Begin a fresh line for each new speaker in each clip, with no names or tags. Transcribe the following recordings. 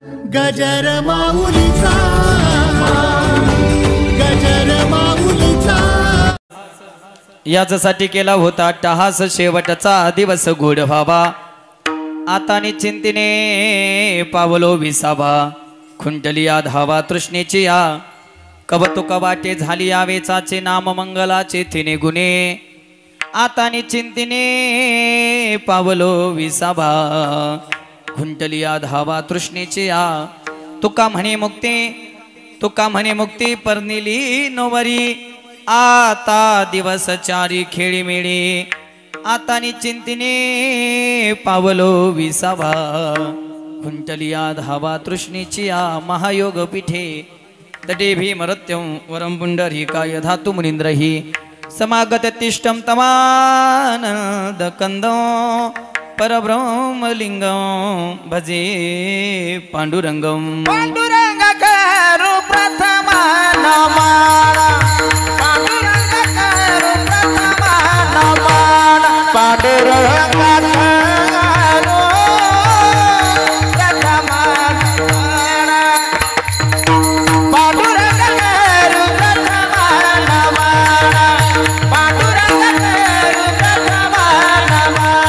गजर माऊलीचा, गजर माऊलीचा,
याच्यासाठी केला होता टहास शेवटचा दिवस गोड व्हावा, आता निश्चिंतीने पावलो विसावा, खुंटली या धावा तृष्णेची या, कवतुक वाटे झाली या वेचाचे नाम मंगलाचे तिने गुणे, आता निश्चिंतीने पावलो विसावा, खुंटली या धावा तृष्णेची या, तुका म्हणे मुक्ती परनिली नोवरी, आता दिवस चारी खेळीमेळी, आता निश्चिंतीने पावलो विसावा, खुंटली या धावा तृष्णेची या, महायोग पीठे तटे भीमरत्यं वरं पुंडरीकाय धातु मुनींद्रहि, समागत तिष्ठं तमानंदकंदं परब्रह्मलिंगं भजे पांडुरंगं।
पांडुरंग करू प्रथमा नमना, पांडुरंग करू प्रथमा नमना, पांडुरंग करू प्रथमा नमना, पांडुरंग करू प्रथमा नमना, पांडुरंग करू प्रथमा नमना,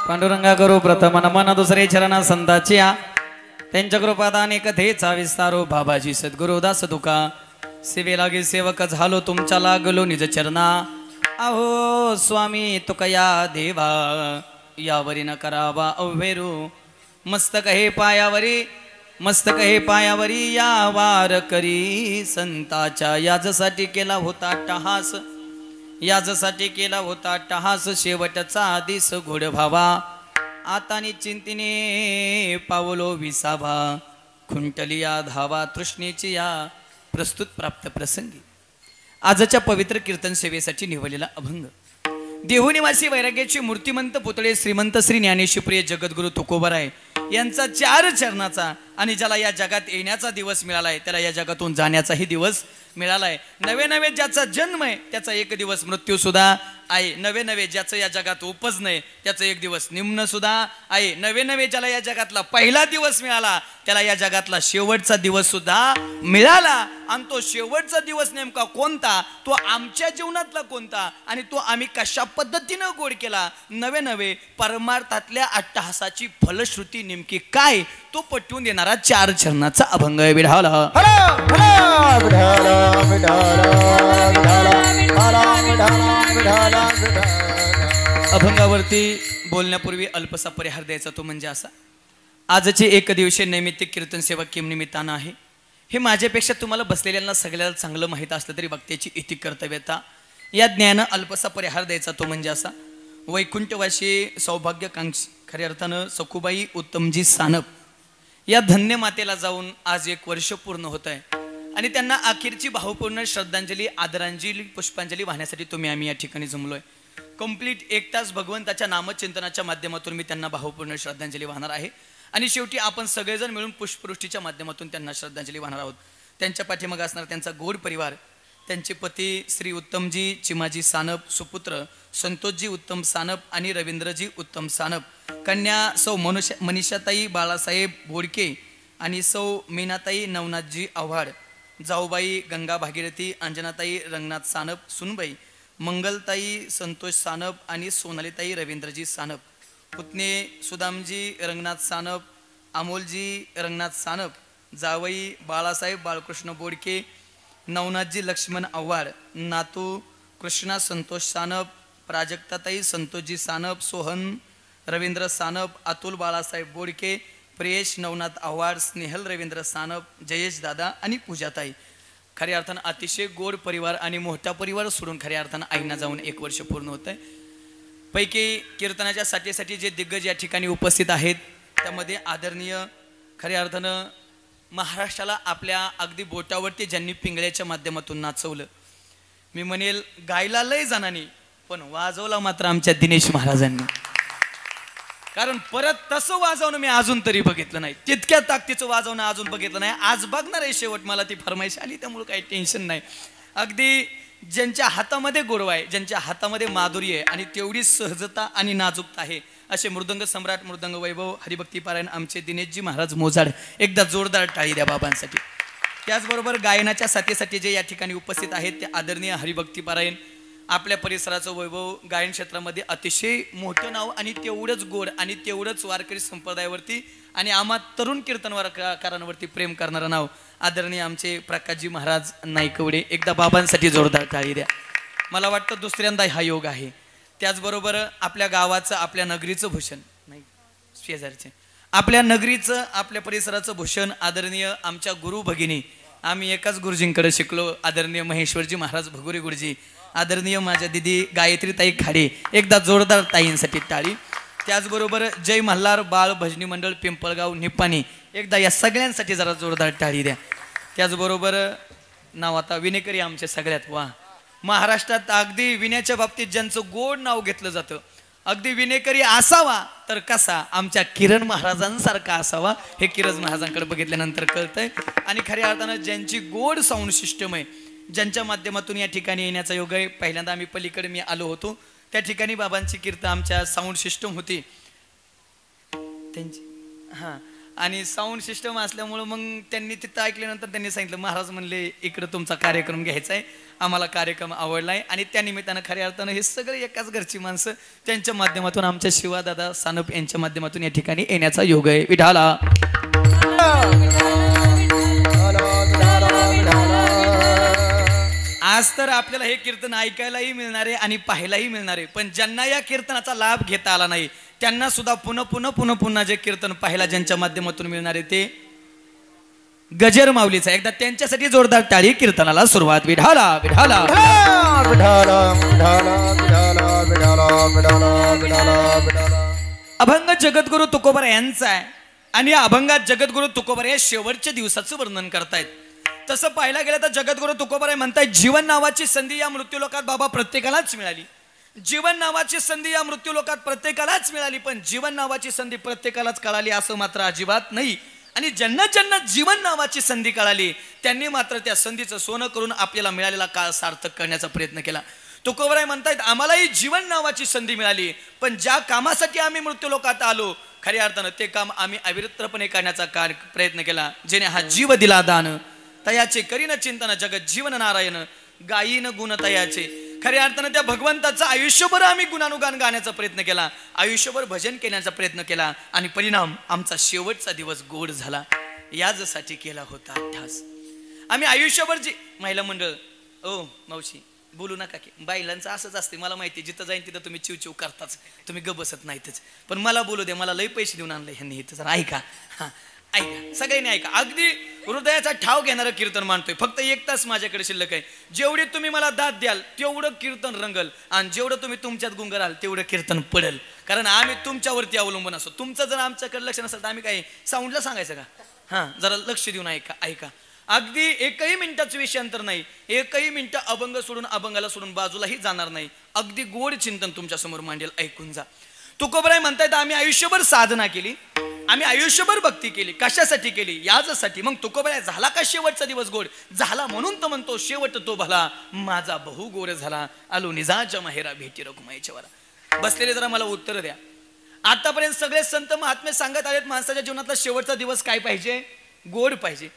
पांडुरंगा करू प्रथम नमन दुसरे चरण संताची, त्यांच्या कृपादान कथेचा विस्तारो, बाबाजी सद्गुरु दास तुका, सेवे लागे सेवक झालो तुमच्या लागलो निज चरणा, अहो स्वामी तुका या देवा, यावरी न करावा अव्हेरू, मस्तक हे पायावरी या वार करी संताच्या, याजसाठी केला होता टहास, याजसाठी केला होता टहास, शेवटचा दिस घोड व्हावा, आता निश्चिंतीने पावलो विसावा, खुंटली या धावा तृष्णेची या, प्रस्तुत प्राप्त प्रसंगी आजच्या पवित्र कीर्तन सेवेसाठी निवडलेला अभंग, देहूनिवासी वैराग्याची मूर्तिमंत पुतळे श्रीमंत श्री ज्ञानेश्वप्रिय जगद्गुरु तुकोबराय यांचा 4 चरणाचा, आणि ज्याला या जगात येण्याचा दिवस मिळालाय त्याला या जगातून जाण्याचाही दिवस मिळालाय, नवे नवे ज्याचा जन्म आहे त्याचा एक दिवस मृत्यू सुद्धा आहे, नवे नवे ज्याचं या जगात उपज नाही त्याचं एक दिवस निम्न सुद्धा आहे, नवे नवे ज्याला या जगातला पहिला दिवस मिळाला त्याला या जगातला शेवटचा दिवस सुद्धा मिळाला, आणि तो शेवटचा दिवस नेमका कोणता, तो आमच्या जीवनातला कोणता, आणि तो आम्ही कशा पद्धतीनं गोड केला, नवे नवे परमार्थातल्या अट्टहासाची फलश्रुती नेमकी काय, तो पटवून देणारा 4 चरणाचा अभंग आहे विढाला। अभंगावरती बोलण्यापूर्वी अल्पसा परिहार द्यायचा, तो म्हणजे असा, आजचे एक दिवसीय नैमित्तिक कीर्तन सेवा किम निमित्तानं आहे, हे माझ्यापेक्षा तुम्हाला बसलेल्यांना सगळ्याला चांगलं माहीत असलं तरी वक्त्याची इति कर्तव्यता, या ज्ञान अल्पसा परिहार द्यायचा, तो म्हणजे असा, वैकुंठवासी सौभाग्यकांक्षी खऱ्या अर्थानं सखुबाई उत्तमजी सानप या धन्य मातेला जाऊन आज 1 वर्ष पूर्ण होत आहे, आणि त्यांना अखेरची भावपूर्ण श्रद्धांजली आदरांजली पुष्पांजली वाहण्यासाठी आम्ही या ठिकाणी जमलोय। कंप्लीट 1 तास भगवंताच्या नामचिंतनाच्या माध्यमातून मी त्यांना भावपूर्ण श्रद्धांजली वाहणार आहे, आणि शेवटी आपण सगळेजण मिळून पुष्पवृष्टीच्या माध्यमातून त्यांना श्रद्धांजली वाहणार आहोत। त्यांच्या पाठीमागे असणार त्यांचा गोड परिवार, त्यांचे पती श्री उत्तमजी चिमाजी सानप, सुपुत्र संतोषजी उत्तम सानप आणि रवींद्रजी उत्तम सानप, कन्या सौ मनीषाताई बाळासाहेब बोडके आणि सौ मीनाताई नवनाथजी आव्हाड, जाऊबाई गंगा भागीरथी अंजनाताई रंगनाथ सानप, सुनबाई मंगलताई संतोष सानप आणि सोनालीताई रवींद्रजी सानप, पुतणे सुदामजी रंगनाथ सानप, अमोलजी रंगनाथ सानप, जावई बाळासाहेब बाळकृष्ण बोडके, नवनाथजी लक्ष्मण आव्हाड, नातू कृष्णा संतोष सानप, प्राजक्ताताई संतोषजी सानप, सोहन रवींद्र सानप, अतुल बाळासाहेब बोडके, प्रियेश नवनाथ आव्हाड, स्नेहल रवींद्र सानप, जयेश दादा आणि पूजाताई, खऱ्या अर्थानं अतिशय गोड परिवार आणि मोठा परिवार सोडून खऱ्या अर्थानं आईना जाऊन 1 वर्ष पूर्ण होत आहे. पैकी कीर्तनाच्या साठीसाठी जे दिग्गज या ठिकाणी उपस्थित आहेत त्यामध्ये आदरणीय खऱ्या अर्थानं महाराष्ट्राला आपल्या अगदी बोटावरती ज्यांनी पिंगळ्याच्या माध्यमातून नाचवलं, मी म्हणेल गायला लय जणांनी पण वाजवला मात्र आमच्या दिनेश महाराजांनी. कारण परत तसं वाजवणं मी अजून तरी बघितलं नाही, तितक्या ताकदीचं वाजवणं अजून बघितलं नाही. आज बघणार आहे शेवट, मला ती फरमाईश आली त्यामुळे काही टेन्शन नाही. अगदी ज्यांच्या हातामध्ये गोडवा आहे, ज्यांच्या हातामध्ये माधुरी आहे आणि तेवढी सहजता आणि नाजूकता आहे असे मृदंग सम्राट मृदंग वैभव हरिभक्ती पारायण आमचे दिनेशजी महाराज मोजाड. एकदा जोरदार टाळी द्या बाबांसाठी. त्याचबरोबर गायनाच्या साथीसाठी जे या ठिकाणी उपस्थित आहेत ते आदरणीय हरिभक्ती पारायण आपल्या परिसराचं वैभव गायन क्षेत्रामध्ये अतिशय मोठं नाव आणि तेवढंच गोड आणि तेवढंच वारकरी संप्रदायावरती आणि आम्हा तरुण कीर्तनकारांवरती प्रेम करणारं नाव आदरणीय आमचे प्रकाशजी महाराज नाईकवडे. एकदा बाबांसाठी जोरदार टाळी द्या. मला वाटतं दुसऱ्यांदा हा योग आहे. त्याचबरोबर आपल्या गावाचं आपल्या नगरीचं भूषण नाही शेजारचे आपल्या नगरीचं आपल्या परिसराचं भूषण आदरणीय आमच्या गुरु भगिनी, आम्ही एकाच गुरुजींकडे शिकलो, आदरणीय महेश्वरजी महाराज भगुरे गुरुजी, आदरणीय माझ्या दिदी गायत्रीताई खाडे. एकदा जोरदार ताईंसाठी टाळी. त्याचबरोबर जय मल्हार बाळ भजनी मंडळ पिंपळगाव निपाणी, एकदा या सगळ्यांसाठी जरा जोरदार टाळी द्या. त्याचबरोबर नाव आता विनेकरी आमचे सगळ्यात वा महाराष्ट्रात अगदी विण्याच्या बाबतीत ज्यांचं गोड नाव घेतलं जातं, अगदी विनेकरी असावा तर कसा आमच्या किरण महाराजांसारखा असावा हे किरण महाराजांकडे बघितल्यानंतर कळतंय. आणि खऱ्या अर्थानं ज्यांची गोड साऊंड सिस्टम आहे, ज्यांच्या माध्यमातून या ठिकाणी येण्याचा योग आहे. पहिल्यांदा आम्ही पलीकडे मी आलो होतो त्या ठिकाणी बाबांची कीर्तन आमच्या साऊंड सिस्टम होती त्यांची हां, आणि साऊंड सिस्टम असल्यामुळं मग त्यांनी तिथं ऐकल्यानंतर त्यांनी सांगितलं महाराज म्हणले इकडं तुमचा कार्यक्रम घ्यायचा आहे, आम्हाला कार्यक्रम आवडला आहे. आणि त्या निमित्तानं खऱ्या अर्थानं हे सगळे एकाच घरची माणसं त्यांच्या माध्यमातून आमच्या शिवादादा सानप यांच्या माध्यमातून या ठिकाणी येण्याचा योग आहे. विठाला आज तर आपल्याला हे कीर्तन ऐकायलाही मिळणार आहे आणि पाहायलाही मिळणार आहे, पण ज्यांना या कीर्तनाचा लाभ घेता आला नाही त्यांना सुद्धा पुन्हा जे कीर्तन पाहायला ज्यांच्या माध्यमातून मिळणार आहे ते गजर माऊलीचा. एकदा त्यांच्यासाठी जोरदार टाळी. कीर्तनाला सुरुवात. विढाला विढाला अभंग जगद्गुरु तुकोबर यांचा आहे आणि या अभंगात जगद्गुरु तुकोबर या शेवटच्या दिवसाचं वर्णन करतायत. तसं पाहायला गेलं तर जगद्गुरु तुकोबर म्हणतायत जीवन नावाची संधी या मृत्यूलोकात बाबा प्रत्येकालाच मिळाली. जीवन नावाची संधी या मृत्यूलोकात प्रत्येकालाच मिळाली, पण जीवन नावाची संधी प्रत्येकालाच कळाली असं मात्र अजिबात नाही. आणि ज्यांना ज्यांना जीवन नावाची संधी कळाली त्यांनी मात्र त्या संधीचं सोनं करून आपल्याला मिळालेला काळ सार्थक करण्याचा प्रयत्न केला. तुकोबराय म्हणतायत आम्हालाही जीवन नावाची संधी मिळाली, पण ज्या कामासाठी आम्ही मृत्यूलोकात आलो खऱ्या अर्थानं ते काम आम्ही अविरतपणे करण्याचा प्रयत्न केला. जेणे हा जीव दिला दान तयाचे करीन चिंतन जगत जीवन नारायण गायीन गुण तयाचे. खऱ्या अर्थानं त्या भगवंताचं आयुष्यभर आम्ही गुणानुगान गाण्याचा प्रयत्न केला, आयुष्यभर भजन केण्याचा प्रयत्न केला आणि परिणाम आमचा शेवटचा दिवस गोड झाला. याचसाठी केला होता अभ्यास आम्ही आयुष्यभर. जी महिला मंडळ ओ मावशी बोलू नका की बाईलांचं असंच असते, मला माहिती जिथं जाईन तिथं तुम्ही चिवचिव करताच, तुम्ही ग बसत नाहीतच, पण मला बोलू दे, मला लई पैसे देऊन आणले ह्यांनी इथं. जरा ऐका, हां ऐका, सगळ्यांनी ऐका. अगदी हृदयाचा ठाव घेणारं कीर्तन मानतोय. फक्त 1 तास माझ्याकडे शिल्लक आहे. जेवढे तुम्ही मला दाद द्याल तेवढं कीर्तन रंगल आणि जेवढं तुम्ही तुमच्यात गुंगराल तेवढं कीर्तन पडेल. कारण आम्ही तुमच्यावरती अवलंबून असतो. तुमचं जर आमच्याकडे लक्ष नसेल तर आम्ही काय साऊंडला सांगायचं का? हां जरा लक्ष देऊन ऐका ऐका. अगदी 1ही मिनिटाचं विषयांतर नाही, 1ही मिनिट अभंग सोडून अभंगाला सोडून बाजूलाही जाणार नाही. अगदी गोड चिंतन तुमच्या समोर मांडेल, ऐकून जा. तुकोबराय म्हणतायत आम्ही आयुष्यभर साधना केली, आम्ही आयुष्यभर भक्ती केली. कशासाठी केली? याचसाठी. मग तुकोबराय झाला का शेवटचा दिवस गोड? झाला म्हणून तर म्हणतो शेवट तो भला माझा बहु गोड झाला आलो निजाच्या माहेरा भेटी रघुमाईच्या वारा. बसलेले जरा मला उत्तर द्या. आतापर्यंत सगळे संत महात्मे सांगत आलेत माणसाच्या जीवनातला शेवटचा दिवस काय पाहिजे? गोड पाहिजे.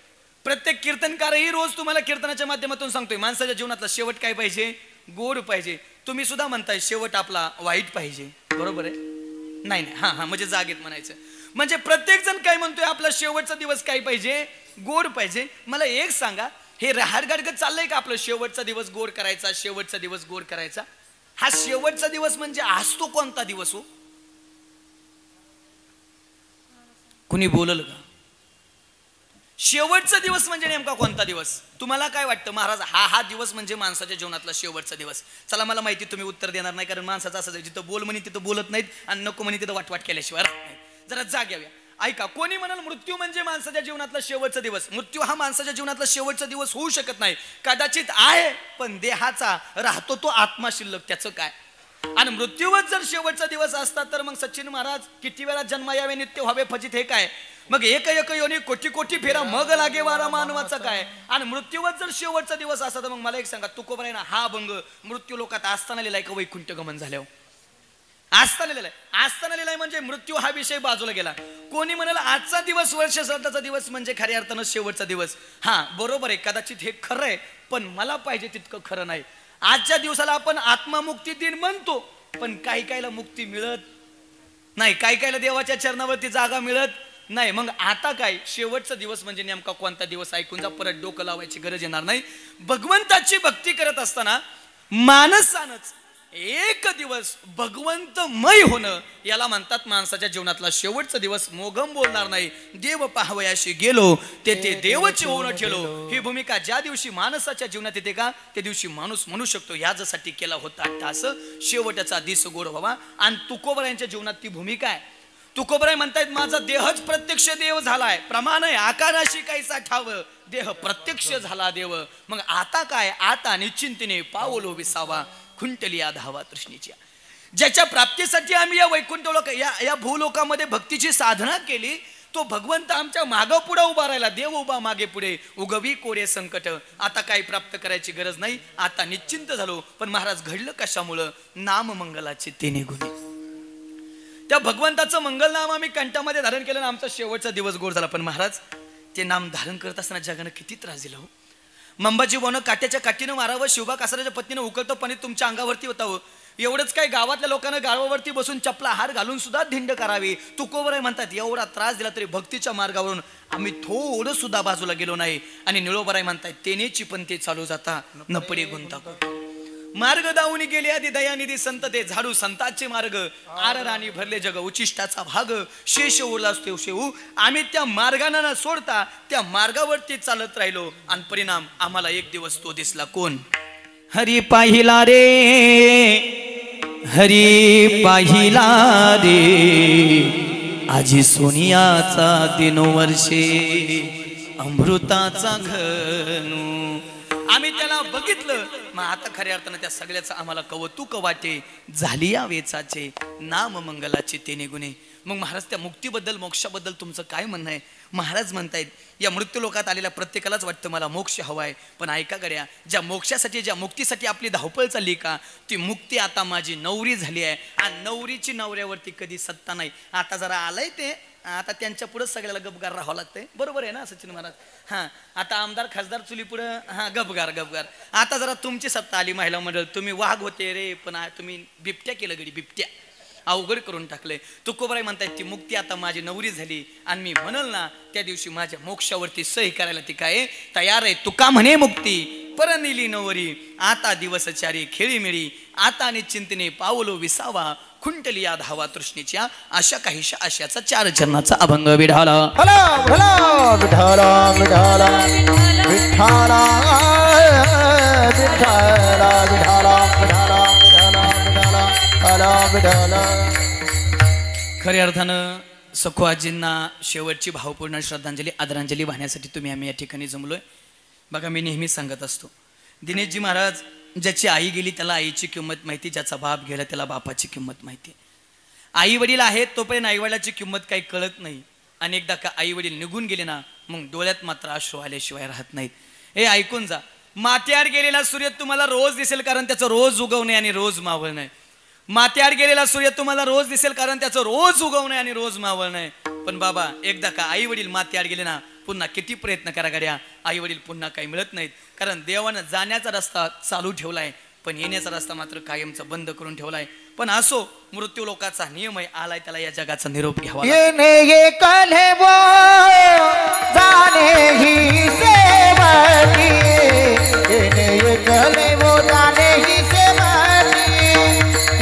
प्रत्येक कीर्तनकारही रोज तुम्हाला कीर्तनाच्या माध्यमातून सांगतोय माणसाच्या जीवनातला शेवट काय पाहिजे? गोड पाहिजे. तुम्ही सुद्धा म्हणताय शेवट आपला वाईट पाहिजे, बरोबर आहे? नाही नाही, हां हां, म्हणजे जागेत म्हणायचं. म्हणजे प्रत्येक जण काय म्हणतोय आपला शेवटचा दिवस काय पाहिजे? गोड पाहिजे. मला एक सांगा, हे रहाडगाडगत चाललंय का आपलं शेवटचा दिवस गोड करायचा, शेवटचा दिवस गोड करायचा? हा शेवटचा दिवस म्हणजे असतो कोणता दिवस हो? कुणी बोलल का? शेवटचा दिवस म्हणजे नेमका कोणता दिवस? तुम्हाला काय वाटतं महाराज? हा दिवस म्हणजे माणसाच्या जीवनातला शेवटचा दिवस. चला, मला माहिती तुम्ही उत्तर देणार नाही, कारण माणसाचं असं जिथं बोल म्हणे तिथं बोलत नाहीत आणि नको म्हणे तिथं वाटवाट केल्याशिवाय राहत नाही. जरा जाग्याव्या. ऐका, कोणी म्हणाल मृत्यू म्हणजे माणसाच्या जीवनातला शेवटचा दिवस. मृत्यू हा माणसाच्या जीवनातला शेवटचा दिवस होऊ शकत नाही. कदाचित आहे, पण देहाचा राहतो तो आत्मा शिल्लक, त्याचं काय? आणि मृत्यूवर जर शेवटचा दिवस असता तर मग सचिन महाराज किती वेळा जन्म यावे नित्य व्हावे फजित, हे काय? मग एक योनी कोटी कोटी फेरा मग लागे वारा मानवाचा काय? आणि मृत्यूवर जर शेवटचा दिवस असता तर मग मला एक सांगा, तुकोबर आहे ना, हा भंग मृत्यू लोकात असताना लिहिलाय का वैकुंठ गमन झाल्यावर? असताना लिहिलाय. असताना लिहिलाय म्हणजे मृत्यू हा विषय बाजूला गेला. कोणी म्हणाल आजचा दिवस वर्ष श्राद्धाचा दिवस म्हणजे खऱ्या अर्थानं शेवटचा दिवस. हा बरोबर आहे, कदाचित हे खरं आहे, पण मला पाहिजे तितकं खरं नाही. आजच्या दिवसाला आपण आत्ममुक्ती दिन म्हणतो, पण काही काहीला मुक्ती मिळत नाही, काही काहीला देवाच्या चरणावरती जागा मिळत नाही. मग आता काय? शेवटचा दिवस म्हणजे नेमका कोणता दिवस? ऐकून जा, परत डोकं लावायची गरज येणार नाही. भगवंताची भक्ती करत असताना मानसानच एक दिवस भगवंतमय होणं, याला म्हणतात माणसाच्या जीवनातला शेवटचा दिवस. मोगम बोलणार नाही, देव पाहावयाशी गेलो तेथे देवची होऊन ठेलो. ही भूमिका ज्या दिवशी माणसाच्या जीवनात येते का, त्या दिवशी माणूस म्हणू शकतो याच्यासाठी केला होता टास शेवटचा दिस गोड व्हावा. आणि तुकोबर यांच्या जीवनात ती भूमिका आहे. तुकोबराय म्हणतायत, माझा देहच प्रत्यक्ष देव झालाय, प्रमाण आहे आकाराशी काहीसा ठाव, देह प्रत्यक्ष झाला देव. मग आता काय? आता निश्चिंतीने पावलो विसावा, खुंटलिया धावा तृष्णेच्या. ज्याच्या प्राप्तीसाठी आम्ही या वैकुंठ लोक या भूलोकामध्ये भक्तीची साधना केली, तो भगवंत आमच्या मागं पुढे उभा राहिला. देव उभा मागे पुढे, उगवी कोरे संकट. आता काही प्राप्त करायची गरज नाही, आता निश्चिंत झालो. पण महाराज घडलं कशामुळं? नाम मंगलाचे तिन्ही गुणे. त्या भगवंताचं मंगल नाम आम्ही कंठामध्ये धारण केलं, आमचा शेवटचा दिवस गोड झाला. पण महाराज, ते नाम धारण करत असताना जगानं किती त्रास दिला हो. मंबाजी बोनं काट्याच्या काठीनं मारावं, शिवबा कासाराच्या पत्नीनं उकळतं पाणी तुमच्या अंगावरती होतावं. एवढंच काय, गावातल्या लोकांना गाळवावरती बसून चपला हार घालून सुद्धा धिंड करावी. तुकोबर म्हणतात, एवढा त्रास दिला तरी भक्तीच्या मार्गावरून आम्ही थोडं सुद्धा बाजूला गेलो नाही. आणि निळोबराय म्हणतात, तेनेची पण ते चालू जाता नपडे गुंता. मार्ग दावून गेले आधी दयानिधी संत, ते झाडू संतांचे मार्ग. आर राणी भरले जग उचिष्टाचा भाग, शेष उरला शेऊ. आम्ही त्या मार्गाना न सोडता त्या मार्गावरती चालत राहिलो. आणि परिणाम आम्हाला एक दिवस तो दिसला. कोण? हरी पाहिला रे, हरी पाहिला रे, आजी सोनियाचा दिनवर्षे अमृताचा घनू. आम्ही त्याला बघितलं. मग आता खऱ्या अर्थानं त्या सगळ्याचं आम्हाला कौतुक वाटे. झाली या वेचाचे नाम मंगलाचे तेने गुणे. मग महाराज, त्या मुक्तीबद्दल मोक्षाबद्दल तुमचं काय म्हणणं आहे? महाराज म्हणतायत, या मृत्यू लोकात आलेल्या प्रत्येकालाच वाटतं मला मोक्ष हवाय. पण ऐका गड्या, ज्या मोक्षासाठी ज्या मुक्तीसाठी आपली धावपळ चालली का, ती मुक्ती आता माझी नवरी झाली आहे. आणि नवरीची नवऱ्यावरती कधी सत्ता नाही. आता जरा आलंय ते, आता त्यांच्या पुढे सगळ्याला गपगार राहावं लागतंय. बरोबर आहे ना सचिन महाराज? हां, आता आमदार खासदार चुली पुढं हां गपगार गपगार. आता जरा तुमची सत्ता आली महिला मंडळ. तुम्ही वाघ होते रे, पण तुम्ही बिबट्या केलं गडी, बिबट्या अवघड करून टाकलंय. तुकोबराय म्हणतायत, ती मुक्ती आता माझी नवरी झाली. आणि मी म्हणल ना, त्या दिवशी माझ्या मोक्षावरती सही करायला ती काय तयार आहे. तुका म्हणे मुक्ती परनिली नवरी, आता दिवसचारी खेळीमिळी, आता निश्चिंतीने पावलो विसावा, खुंटलिया धावा तृष्णेच्या. अशा काहीशा आशाचा 4 चरणाचा अभंग विढाला.
हलो हलो विठाला विठाला विठाला विठाला विठाला विठाला विठाला विठाला विठाला.
खऱ्या अर्थानं सखो आजींना शेवटची भावपूर्ण श्रद्धांजली आदरांजली वाहण्यासाठी आम्ही या ठिकाणी जमलोय. बघा, मी नेहमी सांगत असतो, दिनेशजी महाराज, ज्याची आई गेली त्याला आईची किंमत माहिती, ज्याचा बाप गेला त्याला बापाची किंमत माहिती. आई वडील आहेत तोपर्यंत आईवडिलाची किंमत काही कळत नाही. अनेकदा का आई वडील निघून गेले ना, मग डोळ्यात मात्र अश्रू आल्याशिवाय राहत नाहीत. हे ऐकून जा, माथ्याआड गेलेला सूर्य तुम्हाला रोज दिसेल, कारण त्याचं रोज उगवणे आणि रोज मावळणे. माथ्याआड गेलेला सूर्य तुम्हाला रोज दिसेल, कारण त्याचं रोज उगवणे आणि रोज मावळणे. पण बाबा, एकदा का आई वडील माथ्याआड गेले ना, पुन्हा किती प्रयत्न करा गड्या, आई वडील पुन्हा काही मिळत नाहीत. कारण देवानं जाण्याचा रस्ता चालू ठेवलाय, पण येण्याचा रस्ता मात्र कायमचा बंद करून ठेवलाय. पण असो, मृत्यू लोकाचा नियम आहे, आलाय त्याला या जगाचा निरोप घ्यावा.
येणे ये कले वो जाने ही सेवकी, येणे ये कले वो जाने ही सेवकी,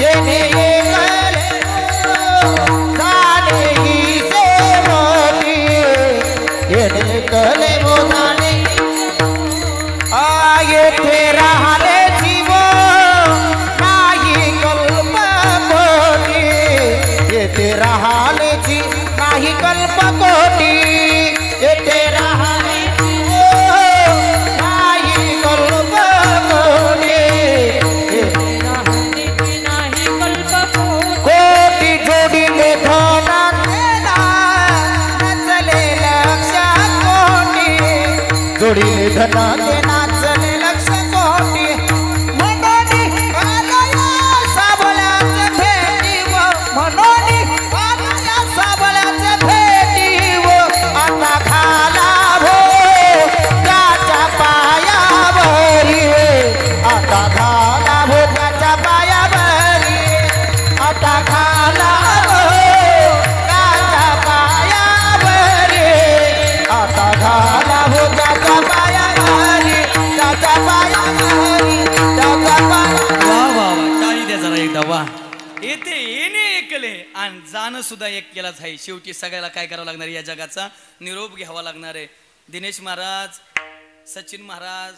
येणे ये कले वो जाने ही सेवकी, येणे कले विठ्ठलाचे नाचले लक्ष कोटी मनोनी आलया साबळ्याचे भेटी व मनोनी आलया साबळ्याचे भेटी व आता खाला भो त्याच्या पायावरी आता खाला भो त्याच्या पायावरी आता खाला भो त्याच्या पायावरी आता खाला भो त्याच्या पायावरी त्याच्या पायावरी त्याच्या पायावरी
वा वा वा टाळी द्या जरा एकदा वा येते येणे एकले आणि जाणं सुद्धा एक केलाच आहे शेवटी सगळ्याला काय करावं लागणार या जगाचा निरोप घ्यावा लागणार आहे दिनेश महाराज सचिन महाराज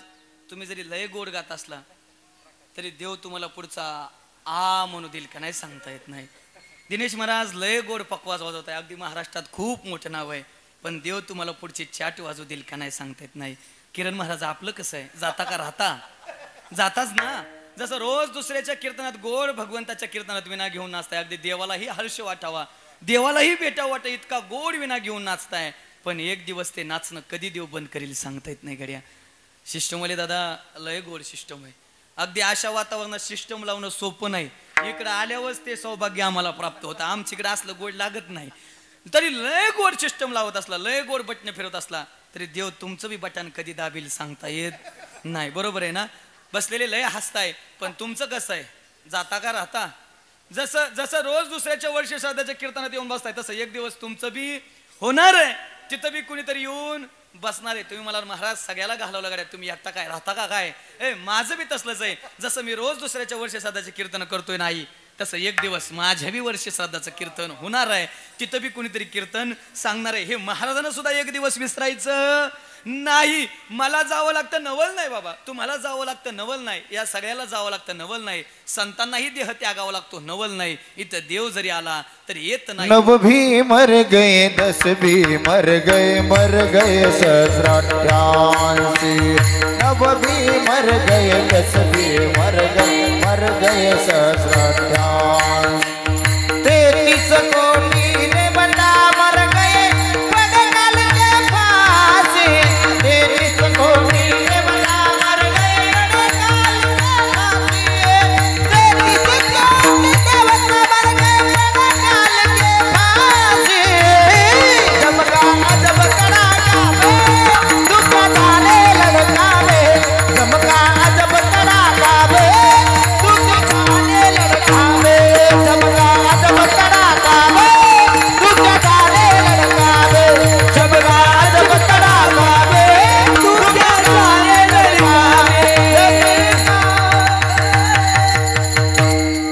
तुम्ही जरी लय गोड गात असला तरी देव तुम्हाला पुढचा आ म्हणू देईल का नाही सांगता येत नाही दिनेश महाराज लय गोड पकवाज वाजवत आहे अगदी महाराष्ट्रात खूप मोठं नाव आहे पण देव तुम्हाला पुढची चाट वाजवू देईल का नाही सांगता येत नाही किरण महाराज आपलं कसं आहे जाता का राहता जाताच ना जसं रोज दुसऱ्याच्या कीर्तनात गोड भगवंताच्या कीर्तनात विना घेऊन नाचताय अगदी देवालाही हर्ष वाटावा देवालाही भेटावं वाटा इतका गोड विना घेऊन नाचताय पण एक दिवस ते नाचणं कधी देव बंद करेल सांगता येत नाही गड्या सिस्टमवाले दादा लय गोड सिस्टम आहे अगदी अशा वातावरणात सिस्टम लावणं सोपं नाही इकडं आल्यावरच ते सौभाग्य आम्हाला प्राप्त होतं आमच्याकडे असलं गोड लागत नाही तरी लय गोड सिस्टम लावत असला लय गोड बटणे फिरवत असला तरी देव तुमचं बी बटन कधी दाबील सांगता येत नाही बरोबर आहे ना बसलेले लय हसताय पण तुमचं कसं आहे जाता का राहता जसं जसं रोज दुसऱ्याच्या वर्ष श्राद्धाच्या कीर्तनात येऊन बसताय तसं एक दिवस तुमचं बी होणार आहे तिथं बी कुणीतरी येऊन बसणार आहे तुम्ही मला महाराज सगळ्याला घालवलं गाड्या तुम्ही एकटा काय राहता का काय माझं बी तसलंच आहे जसं मी रोज दुसऱ्याच्या वर्ष श्राद्धाचे कीर्तन करतोय नाही तसं एक दिवस माझ्या बी वर्ष श्राद्धाचं कीर्तन होणार आहे तिथं बी कुणीतरी कीर्तन सांगणार आहे हे महाराजांना सुद्धा एक दिवस विसरायचं नाही मला जावं लागतं नवल नाही बाबा तुम्हाला जावं लागतं नवल नाही या सगळ्याला जावं लागतं नवल नाही संतांनाही देह त्यागावा लागतो नवल नाही इथं देव जरी आला तरी येत नाही
नव भी मर गए 10 भी मर गए 1788 नव भी मर गए 10 भी मर गए 1788 33 कोटी ने बता मर गए बदल के पास 33 कोटी ने बता मर गए बदल के पास 33 कोटी ने बता मर गए बदल के पास जमका अजब कड़ाका में दुख डाले लड़का में जमका अजब कड़ाका में दुख डाले लड़का में जमका अजब कड़ाका में दुख डाले लड़का में जमका अजब कड़ाका में दुख डाले लड़का में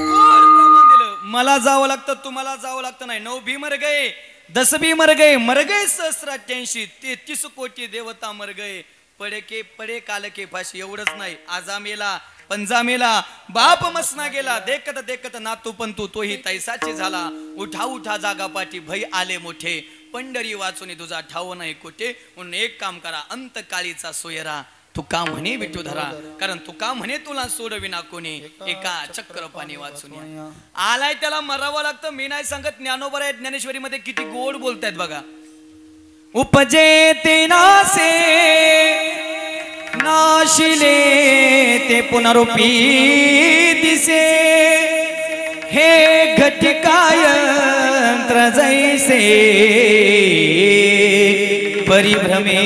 गोड प्रमाण दिलं मला जावं लागतं तुम्हाला जावं लागतं नाही 9 भी मर गए 10 भी मर गए 1788 33 कोटी देवता मर गए पडे काल के फाशी एवढंच नाही आजा मेला पंजा मेला बाप मसना गेला देखत देखत नातू पंतू तोही तैसाची झाला उठा उठा जागा पाठी भय आले मोठे पंढरी वाचून तुझा ठाव नाही कोठे म्हणून एक काम करा अंतकाळीचा सोयरा तू का म्हणे विठूधरा कारण तू का म्हणे तुला सोडविना कोणी एका चक्र पाणी वाचून या. आलाय त्याला मरावं लागतं मी नाही सांगत ज्ञानोबा आहे ज्ञानेश्वरी मध्ये किती गोड बोलतायत बघा उपजे ते नासे नाशिले ते पुनरुपी दिसे हे घटकायंत्र जैसे परिभ्रमे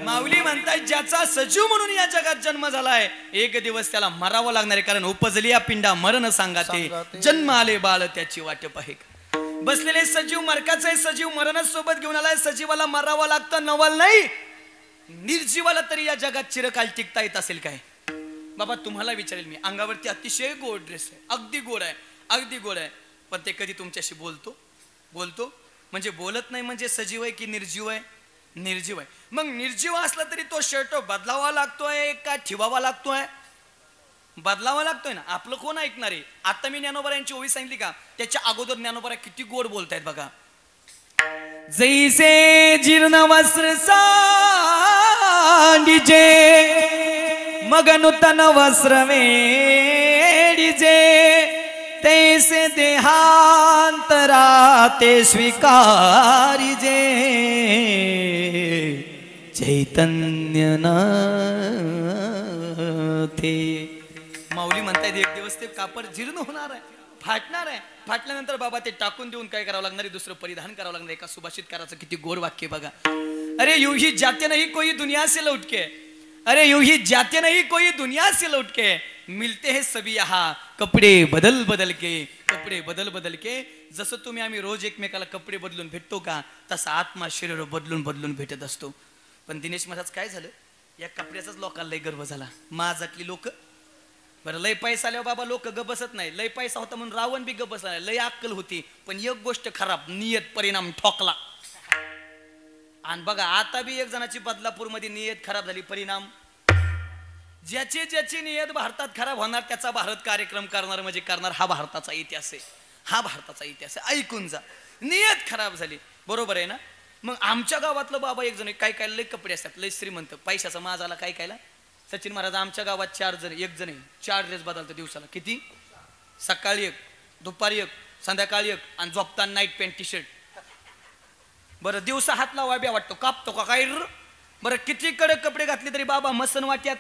माऊली म्हणताय ज्याचा सजीव म्हणून या जगात जन्म झालाय एक दिवस त्याला मरावं लागणार आहे कारण उपजली या पिंडा मरण सांगाते जन्म आले बाळ त्याची वाट पाहे बसलेले सजीव मरकाचे सजीव मरणच सोबत घेऊन आलाय सजीवाला मरावं लागतं नवल नाही निर्जीवाला तरी या जगात चिरकाल टिकता येत असेल काय बाबा तुम्हाला विचारेल मी अंगावरती अतिशय गोड ड्रेस आहे अगदी गोड आहे पण ते कधी तुमच्याशी बोलतो म्हणजे बोलत नाही म्हणजे सजीव आहे की निर्जीव आहे निर्जीव आहे मग निर्जीव असला तरी तो शर्ट बदलावा लागतोय का ठेवावा लागतोय बदलावा लागतोय ना आपलं कोण ऐकणार आहे आता मी ज्ञानोबा यांची ओवी सांगितली का त्याच्या अगोदर ज्ञानोबा किती गोड बोलतायत बघा जैसे जीर्ण वस्त्र सांडीजे मग नूतन वस्त्र वेडीजे तैसे देहांतरा ते स्वीकारिजे चैतन्य नाथे. माऊली म्हणतायत एक दिवस ते कापड जीर्ण होणार आहे, फाटणार आहे. फाटल्यानंतर बाबा ते टाकून देऊन काय करावं लागणार आहे, दुसरं परिधान करावं लागणार. एका सुभाषितकाराचं किती गोड वाक्य बघा. अरे यूं ही जाते नहीं कोई दुनिया से लौट के, अरे यूं ही जाते नहीं कोई दुनिया से लौट के, मिलते हैं सभी यहाँ कपडे बदल बदल के, कपडे बदल बदल के. जसं तुम्ही आम्ही रोज एकमेकाला कपडे बदलून भेटतो का, तसा आत्मा शरीर बदलून बदलून भेटत असतो. पण दिनेश महाराज काय झालं, या कपड्याचाच लोकांना लय गर्व झाला. माझातली लोक बरं लय पैसा आल्यावर बाबा लोक ग बसत नाही. लय पैसा होता म्हणून रावण बी ग बसला नाही. लय अक्कल होती पण एक गोष्ट खराब, नियत परिणाम ठोकला. आणि बघा आता बी एक जणाची बदलापूरमध्ये नियत खराब झाली, परिणाम. ज्याची ज्याची नियत भारतात खराब होणार त्याचा भारत कार्यक्रम करणार म्हणजे करणार. हा भारताचा इतिहास आहे, हा भारताचा इतिहास आहे. ऐकून जा. नियत खराब झाली, बरोबर आहे ना. मग आमच्या गावातलं बाबा एक जण, काय काय लय कपडे असतात, लय श्रीमंत, पैशाचा माज आला काय कायला. सचिन महाराज आमच्या गावात 4 जण, एक जण आहे 4 ड्रेस बदलतो दिवसाला. किती? सकाळी एक, दुपारी एक, संध्याकाळी एक, आणि झोपताना नाईट पॅन्ट टी शर्ट. बरं दिवसा हात लावा बी वाटतो, कापतो का काय. बरं किती कडक कपडे घातले तरी बाबा मसन वाट्यात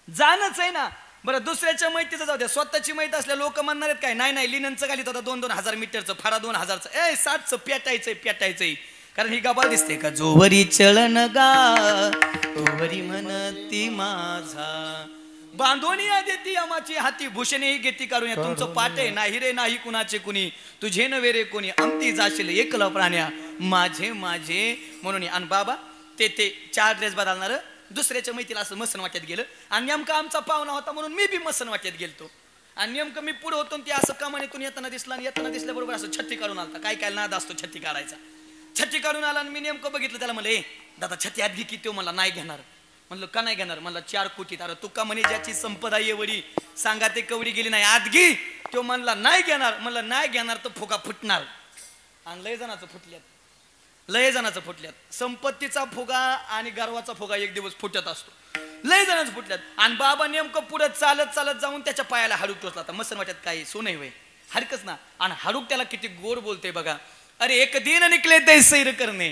जाणच आहे ना. बरं दुसऱ्याच्या मैतीचं जाऊ द्या, स्वतःची मैत असल्या लोक म्हणणार आहेत काय, नाही नाही लिननचं घालीत होता 2-2 हजार मीटरचं, फारा 2000चं, 7चं पेटायचंय पेटायचंय. कारण ही गबाळ दिसते का, जोवरी चळन गा तोवरी म्हणती माझा, बांधोनी देती आमाची हाती, भूषणे घेती काढून. तुमचं पाट आहे नाही रे नाही कुणाचे कुणी, तुझे नवे रे कोणी, अंती जाशील एकला प्राण्या माझे माझे म्हणून. आणि बाबा ते 4 ड्रेस बदलणार दुसऱ्याच्या मैत्रीला असं मसन वाट्यात गेलं. आणि नेमका आमचा पाहुणा होता म्हणून मी बी मसन वाट्यात गेलतो. आणि नेमकं मी पुढे होतो ते असं कमानीतून येताना दिसला, आणि येताना दिसल्याबरोबर असं छत्ती काढून आलता. काय काय नाद असतो छत्ती काढायचा. छत्ती काढून आला आणि मी नेमकं बघितलं त्याला. म्हणलं दादा छत्ती आत घे की. तो मला नाही घेणार. म्हणलं का नाही घेणार. म्हणलं 4 कोटीत. अरे तुका म्हणे ज्याची संपदा येवडी सांगा ते कवडी गेली नाही आत घे. तो म्हणला नाही घेणार. म्हणलं नाही घेणार तर फुगा फुटणार. आणि लय जणाचं फुटल्यात, लय जणाचं फुटल्यात. संपत्तीचा फुगा आणि गर्वाचा फुगा एक दिवस फुटत असतो. लय जणांचं फुटल्यात. आणि बाबा नेमकं पुढे चालत चालत जाऊन त्याच्या पायाला हाडूक टोचला. आता मसन वाट्यात काही सोनही वय हरकच ना. आणि हाडूक त्याला किती गोड बोलते बघा. अरे एक दिन निकले ते सैर करने,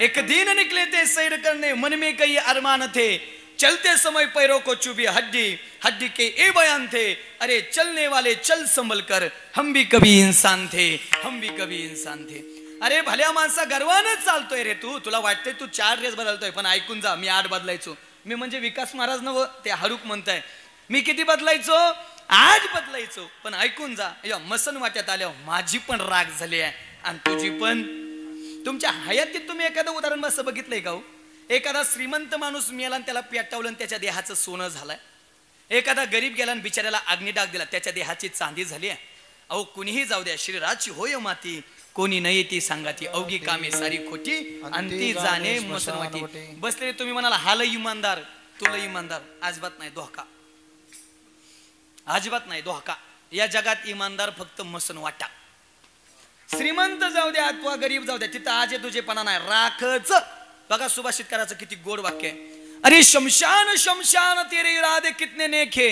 एक दिन निकले थे सैर करने, मन में कई अरमान थे, चलते समय पैरों को चुभी हड्डी, हड्डी के ए बयान थे, अरे चलने वाले चल संभल कर, हम भी कभी इंसान थे, हम भी कभी इंसान थे. अरे भल्या माणसा गर्वानच चालतोय रे तू. तुला वाटतंय तू 4 ड्रेस बदलतोय, पण ऐकून जा मी 8 बदलायचो. मी म्हणजे विकास महाराज नव ते हाडूक म्हणताय. मी किती बदलायचो? 8 बदलायचो. पण ऐकून जा, या मसन वाट्यात आल्यावर माझी पण राग झाली आहे आणि तुझी पण. तुमच्या हयातीत तुम्ही एखादं उदाहरण असं बघितलंय का हो? एखादा श्रीमंत माणूस मेला आणि त्याला पेटवलं आणि त्याच्या देहाचं सोनं झालंय. एखादा गरीब गेला आणि बिचाऱ्याला अग्निडाग दिला, त्याच्या देहाची चांदी झाली आहे. अहो कुणीही जाऊ द्या, शरीराची होय माती, कोणी नाही ती सांगाती, अवघी कामे सारी खोटी, अंती जाणे मसन वाटी. बसलेले तुम्ही म्हणाला हाल इमानदार, तुला इमानदार. अजिबात नाही धोका, अजिबात नाही धोका. या जगात इमानदार फक्त मसन वाटा. श्रीमंत जाऊ द्या अथवा गरीब जाऊ द्या, तिथं आजे तुझेपणा नाही, राखच. बघा सुभाषितकाराचं किती गोड वाक्य आहे. अरे शमशान शमशान तेरे इरादे कितने नेखे,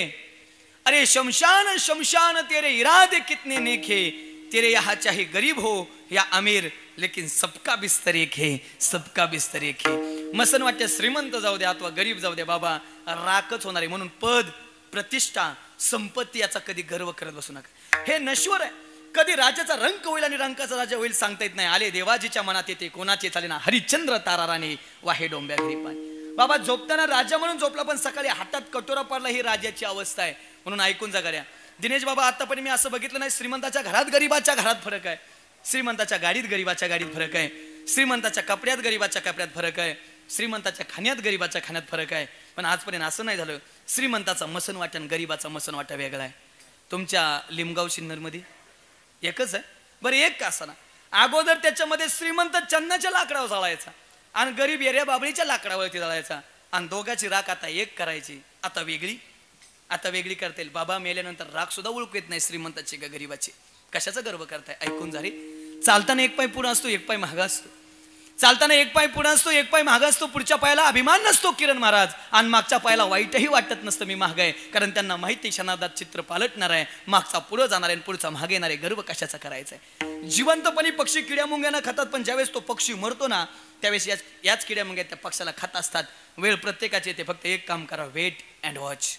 अरे शमशान शमशान तेरे इरादे कितने नेखे, तेरे यहाँ चाहे गरीब हो या अमीर, लेकिन सबका बिस्तर एक है, सबका बिस्तर एक है. मसन वाटते श्रीमंत जाऊ द्या अथवा गरीब जाऊ द्या, बाबा राखच होणार आहे. म्हणून पद, प्रतिष्ठा, संपत्ती याचा कधी गर्व करत बसू नका. हे नश्वर आहे. कधी राजाचा रंक होईल आणि रंकाचा राजा होईल सांगता येत नाही. आले देवाजीच्या मनात येते, कोणाचे चाले ना. हरिश्चंद्र तारा राणे वाहे डोंब्या घरी पाणी. बाबा झोपताना राजा म्हणून झोपला, पण सकाळी हातात कटोरा पडला, ही राजाची अवस्था आहे. म्हणून ऐकून जा गड्या. दिनेश बाबा आतापर्यंत मी असं बघितलं नाही, श्रीमंताच्या घरात गरीबाच्या घरात फरक आहे, श्रीमंताच्या गाडीत गरीबाच्या गाडीत फरक आहे, श्रीमंताच्या कपड्यात गरीबाच्या कपड्यात फरक आहे, श्रीमंताच्या खाण्यात गरीबाच्या खाण्यात फरक आहे. पण आजपर्यंत असं नाही झालं. श्रीमंताचा मसन वाटा आणि गरीबाचा मसन वाटा वेगळा आहे. तुमच्या लिमगाव सिन्नरमध्ये एकच आहे. बरं एक का असं ना, अगोदर त्याच्यामध्ये श्रीमंत चन्नाच्या लाकडावर जाळायचा आणि गरीब एरिया बाबळीच्या लाकडावरती जाळायचा. आणि दोघाची राख आता एक करायची, आता वेगळी, आता वेगळी करता येईल. बाबा मेल्यानंतर राख सुद्धा ओळखू येत नाही श्रीमंताची का गरीबाची. कशाचा गर्व करताय? ऐकून जा रे. चालताना एक पाय पुढे असतो, एक पाय मागं असतो. चालताना एक पाय पुढे असतो एक पाय मागे असतो, पुढच्या पायाला अभिमान नसतो किरण महाराज, आणि मागच्या पायाला वाईटही वाटत नसतं मी माग आहे, कारण त्यांना माहिती क्षणार्धात चित्र पालटणार आहे, मागचा पुढे जाणार आहे, पुढचा मागे येणार आहे, गर्व कशाचा करायचा आहे. जिवंतपणी पक्षी किड्या मुंग्यांना खातात, पण ज्यावेळेस तो पक्षी मरतो ना त्यावेळेस याच किड्या मुंग्या त्या पक्षाला खात असतात. वेळ प्रत्येकाची येते, फक्त एक काम करा, वेट अँड वॉच.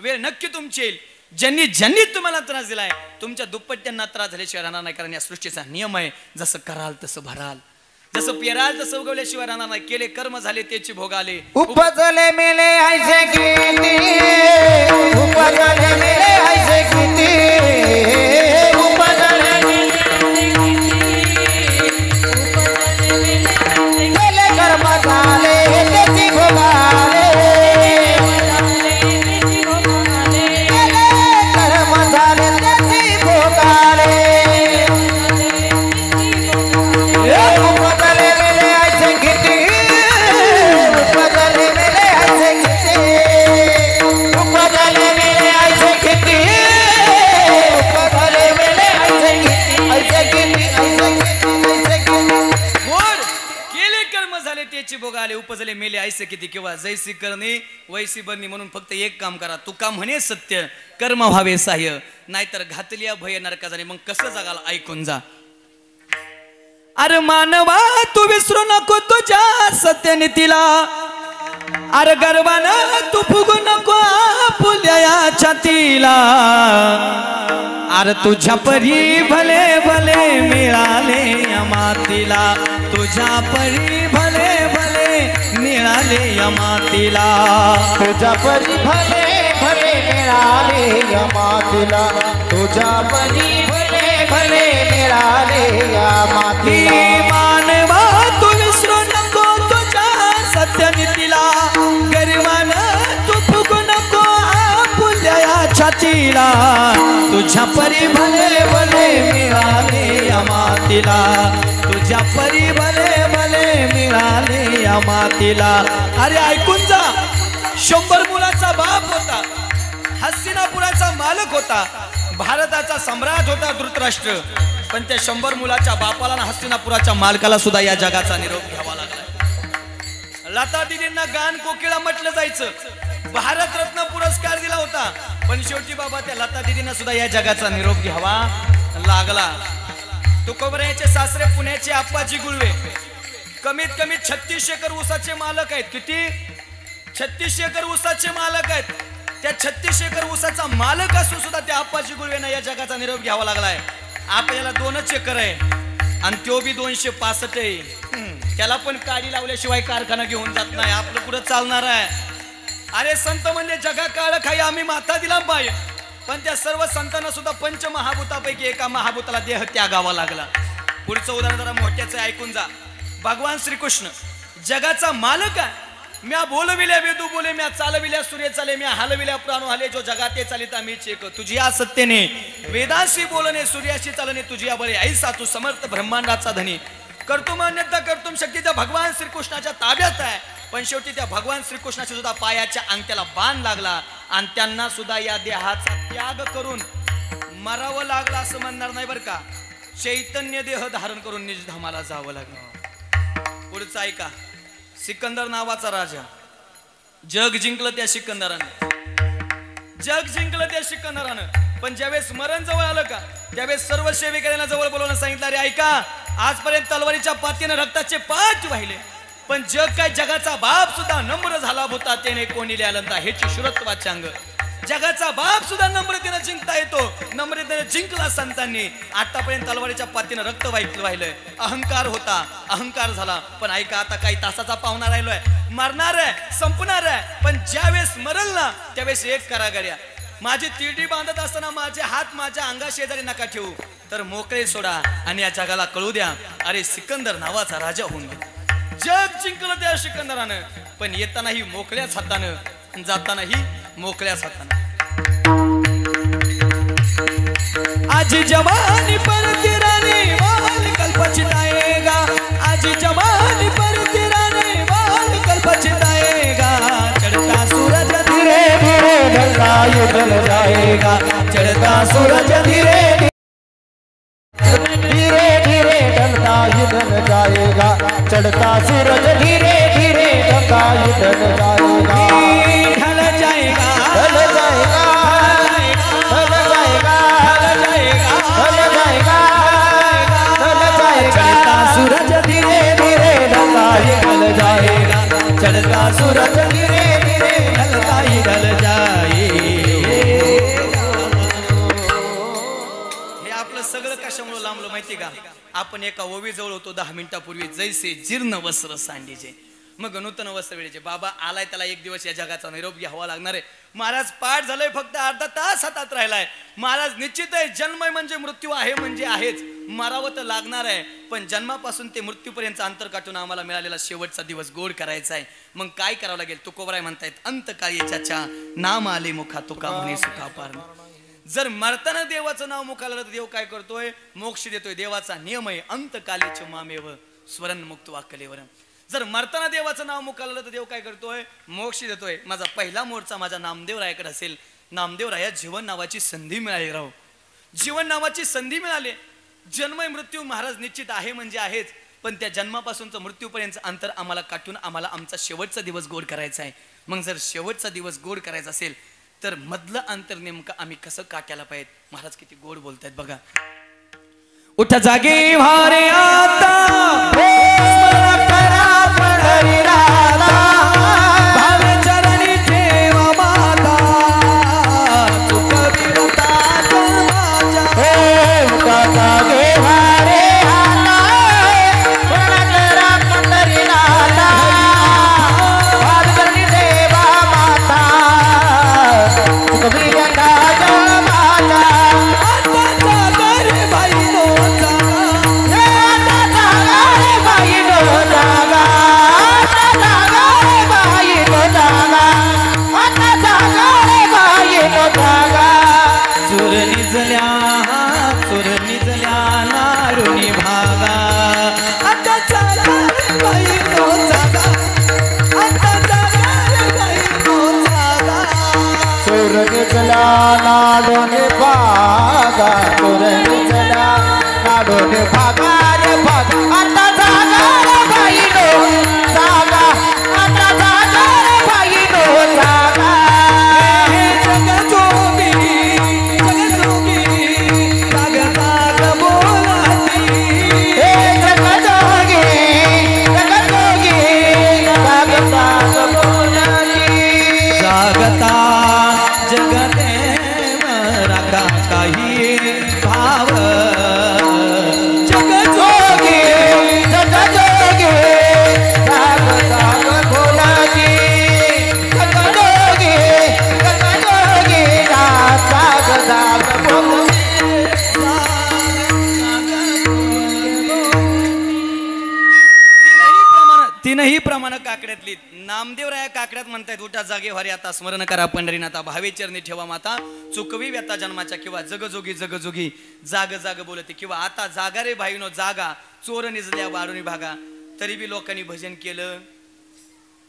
वेळ नक्की तुमची येईल. ज्यांनी तुम्हाला त्रास दिलाय तुमच्या दुप्पट्यांना त्रास झाल्याशिवाय राहणार नाही, कारण या सृष्टीचा नियम आहे, जसं कराल तसं भराल, जसं पेराल तसं उगवल्याशिवाय राहणार नाही. केले कर्म झाले त्याची भोगाले,
उपजले मेले ऐसे किती, उपजले मेले ऐसे किती, उपजले मेले कर्म झाले त्याची भोगाले, कर्म झाले त्याची भोगाले. उपजले मेले ऐसे किती, उपजले मेले ऐसे किती, उपजले मेले ऐसे किती, उपजले मेले ऐसे किती, ऐसे किती, ऐसे किती, ऐसे किती.
गोड केले कर्म झाले त्याची भोगाले, उपजले मेले ऐसे किती, किंवा जैसी करणे वैसी बरणी. म्हणून फक्त एक काम करा, तू काम म्हणे सत्य, कर्म व्हावे सहाय्य, नाहीतर घातलिया भय नरका जाणे. मग कसं जगाल ऐकून जा. अरे मानवा तू विसरू नको तुझ्या सत्यनीतीला, अरे गर्वानं तू फुगू नको फुल्या छातीला, अरे तुझ्या परी भले भले मिळाले या मातीला, तुझ्या परी भले भले मिळाले या मातीला,
तुझ्या परी भले भले मिळाले या मातीला, तुझ्या परी भले भले मिळाले या मातीला.
मानवा तू विसरू नको तुझ्या सत्यनीतीला, गरिमानं तू फुगू नको फुल्या छातीला, तुझ्या परी भले भले मिळाले या मातीला, तुझ्या परी भले भले मिळाले या मातीला. अरे ऐकून जा, 100 मुलाचा बाप होता, हस्तिनापुराचा मालक होता, भारताचा सम्राट होता धृतराष्ट्र, पण त्या 100 मुलाच्या बापाला आणि हस्तिनापुराच्या मालकाला सुद्धा या जगाचा निरोप घ्यावा लागला. लता दिदींना गान कोकिळा म्हटलं जायचं, भारतरत्न पुरस्कार दिला होता, पण शेवटी बाबा त्या लता दिदींना सुद्धा या जगाचा निरोप घ्यावा लागला. तुकोबऱ्याचे सासरे पुण्याचे आप्पाजी गुळवे कमीत कमी 36 एकर ऊसाचे मालक आहेत. किती? 36 एकर ऊसाचे मालक आहेत. त्या 36 एकर ऊसाचा मालक असून सुद्धा त्या आप्पाजी गुळवेंना या जगाचा निरोप घ्यावा लागलाय. आपल्याला 2च एकर आहे आणि तो बी 265 आहे. त्याला पण काडी लावल्याशिवाय कारखाना घेऊन जात नाही, आपलं पुढे चालणार आहे. अरे संत म्हणजे जगा काळ खाई आम्ही माथा दिला पाहिजे, पण त्या सर्व संतांना सुद्धा पंचमहाभूतापैकी एका महाभूताला देह त्यागावा लागला. पुढचं उदाहरण जरा मोठ्याचं ऐकून जा. भगवान श्रीकृष्ण जगाचा मालक आहे. म्या बोलविल्या वेदू बोले, म्या चालविल्या सूर्य चाले, म्या हलविल्या प्राणो हले, जो जगाते चालिता मीच एक. तुझ्या सत्तेने वेदाशी बोलणे, सूर्याशी चालणे, तुझ्या बळे ऐसा तू समर्थ ब्रह्मांडाचा धनी. कर्तुम अन्यथा कर्तुम शक्ती त्या भगवान श्रीकृष्णाच्या ताब्यात आहे, पण शेवटी त्या भगवान श्रीकृष्णाच्या सुद्धा पायाच्या अंगठ्याला बाण लागला आणि त्यांना सुद्धा या देहाचा त्याग करून मरावं लागलं असं म्हणणार नाही बरं का. चैतन्य देह धारण करून निजधामाला जावं लागलं. पुढचं ऐका. सिकंदर नावाचा राजा, जग जिंकलं त्या सिकंदरानं, जग जिंकलं त्या सिकंदरानं, पण ज्यावेळेस मरण जवळ आलं का त्यावेळेस सर्व सेवेकऱ्यांना जवळ बोलवणं सांगितलं. अरे ऐका, आजपर्यंत तलवारीच्या पातीनं रक्ताचे पाठ वाहिले, पण जग काय जगाचा बाप सुद्धा नम्र झाला होता, त्याने कोणी आलंता ह्याची शुरत्वाचांग. जगाचा बाप सुद्धा नम्रतेनं जिंकता येतो, नम्रतेनं जिंकला संतांनी. आतापर्यंत तलवारीच्या पातीनं रक्त वाहिलंय, अहंकार होता, अहंकार झाला. पण ऐका, आता काही तासाचा पाहुणा राहिलोय, मरणार आहे, संपणार आहे, पण ज्यावेळेस मरल ना त्यावेळेस एक करा गड्या, माझी तिरडी बांधत असताना माझे हात माझ्या अंगा शेजारी नका ठेवू, तर मोकळे सोडा आणि या जगाला कळू द्या, अरे सिकंदर नावाचा राजा होऊन गेला. जग जिंकलं त्या सिकंदरानं, पण येतानाही मोकळ्याच हातानं, जातानाही मोकळ्याच हातानं. आज जवानी पर तिराने वाल कल पछताएगा, आज जवानी पर तिराने वाल कल पछताएगा, चढ़ता सूरज धीरे धीरे ढलता ये ढल जाएगा, चढ़ता सूरज धीरे धीरे धीरे ढलता
ही ढल जाएगा चढ़ता सूरज धीरे धीरे ढका ही ढल जाएगा
ढल जाएगा
ढल जाएगा ढल जाएगा ढल जाएगा ढल जाएगा
चढ़ता सूरज धीरे धीरे ढलता ही ढल जाएगा चढ़ता सूरज धीरे धीरे ढलता ही ढल जाएगा। हे आपलं सगळं कशामुळे लांबलं माहिती का? आपण एका ओवीजवळ होतो 10 मिनिटापूर्वी जैसे जीर्ण वस्त्र सांडीचे मग नूतन वस्त्र वेळेचे बाबा आलाय त्याला एक दिवस या जगाचा निरोप घ्यावा लागणार आहे। महाराज पाठ झालंय फक्त अर्धा तास हातात राहिलाय। महाराज निश्चित आहे जन्म म्हणजे मृत्यू आहे म्हणजे आहेच मरावं तर लागणार आहे पण जन्मापासून ते मृत्यूपर्यंत अंतर काटून आम्हाला मिळालेला शेवटचा दिवस गोड करायचा आहे। मग काय करावं लागेल? तुकोबराय म्हणतायत अंतकाळी चाचा नाम आले मुखा तुका म्हणे सुखा पार। जर मरताना देवाचं नाव मुखाला तर देव काय करतोय? मोक्ष देतोय। देवाचा नियम आहे अंतकालीच मामेव स्वरण मुक्त वाकलेवर। जर मरताना देवाचं नाव मुखाला तर देव काय करतोय? मोक्ष देतोय। माझा पहिला मोर्चा माझ्या नामदेवरायाकडे असेल। नामदेवराया जीवन नावाची संधी मिळाली राव जीवन नावाची संधी मिळाली। जन्म मृत्यू महाराज निश्चित आहे म्हणजे आहेच पण त्या जन्मापासूनचं मृत्यूपर्यंत अंतर आम्हाला काटून आम्हाला आमचा शेवटचा दिवस गोड करायचा आहे। मग जर शेवटचा दिवस गोड करायचा असेल तर मधलं अंतर नेमकं आम्ही कसं काटायला पाहिजे? महाराज किती गोड बोलतायत बघा। उठ जागे भारे आता स्मरण करा पंढरीनाथा भावे चरणी ठेवा माता चुकविरता माझ्या
उठ जागे भारे आता स्मरण करा पंढरीनाथा भावे चरणी ठेवा माता चुकविरता माझ्या
चुर निजल्या नाडुनी भागा आता चाला बाई तो जागा आता चाला बाई तो जागा
चोर निजला नाडोने भागा चोर निजला नाडोने भागा रे भागा आता जागा रे बाई नो जागा आता जागा रे बाई नो जागा
जगते रका काही भाव जग जोगे
जग जोगे जाग जाग भोलाजी जग जोगे जाग जाग
तीनही प्रमाण काकड्यातली नामदेवराया काकड्यात म्हणतायत उठा जागे व्हारे आता स्मरण करा पंढरीनाथा भावे चरणी ठेवा माता चुकवी व्यथा जन्माच्या किंवा जगजोगी जगजोगी जाग जाग बोलते किंवा आता जागा रे भाईनो जागा चोर निजल्या वाढून भागा। तरी बी लोकांनी भजन केलं